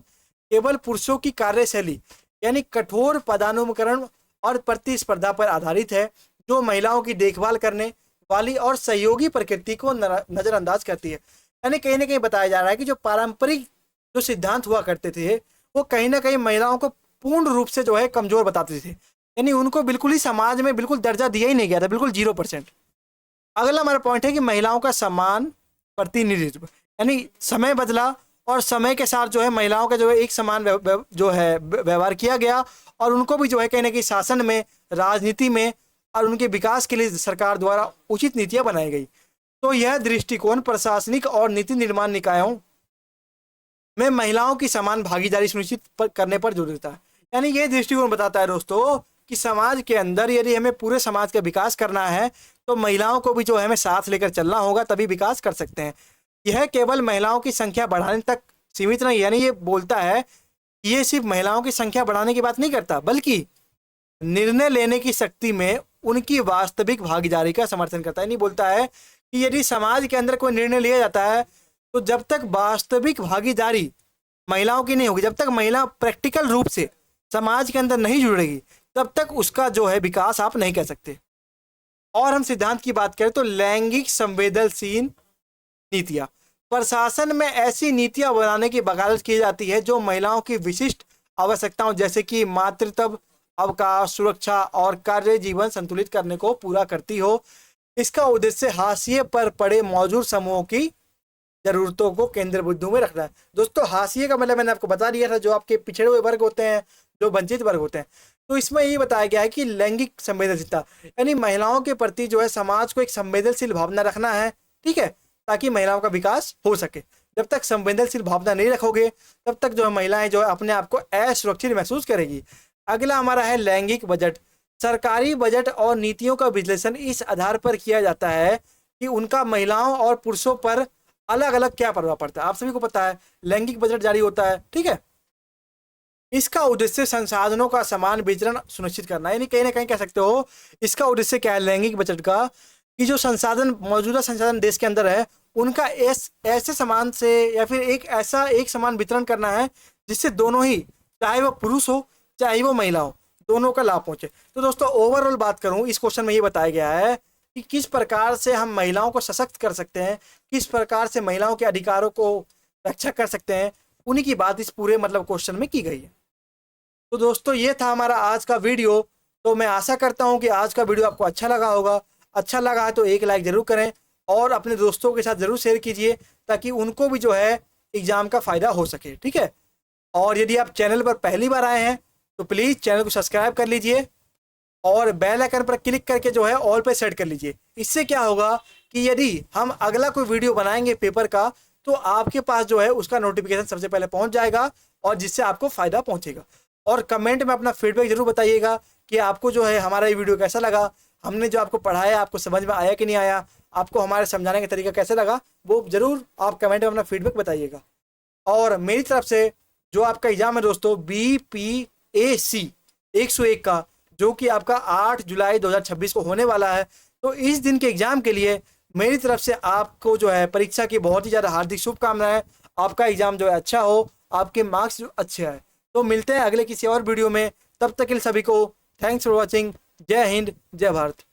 केवल पुरुषों की कार्यशैली यानी कठोर पदानुक्रमण और प्रतिस्पर्धा पर आधारित है, जो महिलाओं की देखभाल करने, वाली और सहयोगी प्रकृति को नजरअंदाज करती है। यानी कहीं ना कहीं बताया जा रहा है कि जो पारंपरिक जो सिद्धांत हुआ करते थे वो कहीं ना कहीं महिलाओं को पूर्ण रूप से जो है कमजोर बताते थे, यानी उनको बिल्कुल ही समाज में बिल्कुल दर्जा दिया ही नहीं गया था, बिल्कुल 0%। अगला हमारा पॉइंट है कि महिलाओं का समान प्रतिनिधित्व, यानी समय बदला और समय के साथ जो है महिलाओं का जो है एक समान जो है व्यवहार किया गया और उनको भी जो है कहीं ना कहीं शासन में, राजनीति में और उनके विकास के लिए सरकार द्वारा उचित नीतियां बनाई गई। तो यह दृष्टिकोण प्रशासनिक और नीति निर्माण निकायों में महिलाओं की समान भागीदारी सुनिश्चित करने पर जोर देता है। यानी यह दृष्टिकोण बताता है दोस्तों कि समाज के अंदर यदि हमें पूरे समाज का विकास करना है तो महिलाओं को भी जो है हमें साथ लेकर चलना होगा, तभी विकास कर सकते हैं। यह केवल महिलाओं की संख्या बढ़ाने तक सीमित नहीं, यानी ये बोलता है ये सिर्फ महिलाओं की संख्या बढ़ाने की बात नहीं करता, बल्कि निर्णय लेने की शक्ति में उनकी वास्तविक भागीदारी का समर्थन करता है। नहीं बोलता है कि यदि समाज के अंदर कोई निर्णय लिया जाता है तो जब तक वास्तविक भागीदारी महिलाओं की नहीं होगी, जब तक महिला प्रैक्टिकल रूप से समाज के अंदर नहीं जुड़ेगी, तब तक उसका जो है विकास आप नहीं कह सकते। और हम सिद्धांत की बात करें तो लैंगिक संवेदनशील नीतियां, प्रशासन में ऐसी नीतियां बनाने की वकालत की जाती है जो महिलाओं की विशिष्ट आवश्यकताओं जैसे कि मातृत्व, अवकाश, सुरक्षा और कार्य जीवन संतुलित करने को पूरा करती हो। इसका उद्देश्य हाशिए पर पड़े मौजूद समूहों की जरूरतों को केंद्र बिंदु में रखना है। दोस्तों हाशिए का मतलब मैंने आपको बता दिया था, जो आपके पिछड़े हुए वर्ग होते हैं, जो वंचित वर्ग होते हैं। तो इसमें ये बताया गया है कि लैंगिक संवेदनशीलता यानी महिलाओं के प्रति जो है समाज को एक संवेदनशील भावना रखना है, ठीक है, ताकि महिलाओं का विकास हो सके। जब तक संवेदनशील भावना नहीं रखोगे तब तक जो है महिलाएं जो है अपने आप को असुरक्षित महसूस करेगी। अगला हमारा है लैंगिक बजट। सरकारी बजट और नीतियों का विश्लेषण इस आधार पर किया जाता है कि उनका महिलाओं और पुरुषों पर अलग अलग क्या प्रभाव पड़ता है। आप सभी को पता है लैंगिक बजट जारी होता है, ठीक है। इसका उद्देश्य संसाधनों का समान वितरण सुनिश्चित करना, यानी कहीं ना कहीं कह सकते हो इसका उद्देश्य क्या है लैंगिक बजट का, कि जो संसाधन मौजूदा संसाधन देश के अंदर है उनका ऐसे समान से या फिर एक समान वितरण करना है जिससे दोनों ही, चाहे वो पुरुष हो चाहे वो महिला हो, दोनों का लाभ पहुंचे। तो दोस्तों ओवरऑल बात करूं इस क्वेश्चन में ये बताया गया है कि किस प्रकार से हम महिलाओं को सशक्त कर सकते हैं, किस प्रकार से महिलाओं के अधिकारों को रक्षा कर सकते हैं, उन्हीं की बात इस पूरे मतलब क्वेश्चन में की गई है। तो दोस्तों ये था हमारा आज का वीडियो। तो मैं आशा करता हूँ कि आज का वीडियो आपको अच्छा लगा होगा। अच्छा लगा है तो एक लाइक ज़रूर करें और अपने दोस्तों के साथ ज़रूर शेयर कीजिए ताकि उनको भी जो है एग्ज़ाम का फ़ायदा हो सके, ठीक है। और यदि आप चैनल पर पहली बार आए हैं तो प्लीज़ चैनल को सब्सक्राइब कर लीजिए और बेल आइकन पर क्लिक करके जो है ऑल पे सेट कर लीजिए। इससे क्या होगा कि यदि हम अगला कोई वीडियो बनाएंगे पेपर का तो आपके पास जो है उसका नोटिफिकेशन सबसे पहले पहुंच जाएगा और जिससे आपको फ़ायदा पहुंचेगा। और कमेंट में अपना फीडबैक जरूर बताइएगा कि आपको जो है हमारा ये वीडियो कैसा लगा, हमने जो आपको पढ़ाया आपको समझ में आया कि नहीं आया, आपको हमारे समझाने का तरीका कैसे लगा, वो ज़रूर आप कमेंट में अपना फीडबैक बताइएगा। और मेरी तरफ से जो आपका एग्ज़ाम है दोस्तों BPAC 101 का, जो कि आपका 8 जुलाई 2026 को होने वाला है, तो इस दिन के एग्ज़ाम के लिए मेरी तरफ से आपको जो है परीक्षा की बहुत ही ज़्यादा हार्दिक शुभकामनाएं। आपका एग्ज़ाम जो है अच्छा हो, आपके मार्क्स अच्छे आए। तो मिलते हैं अगले किसी और वीडियो में, तब तक के लिए सभी को थैंक्स फॉर वॉचिंग। जय हिंद, जय भारत।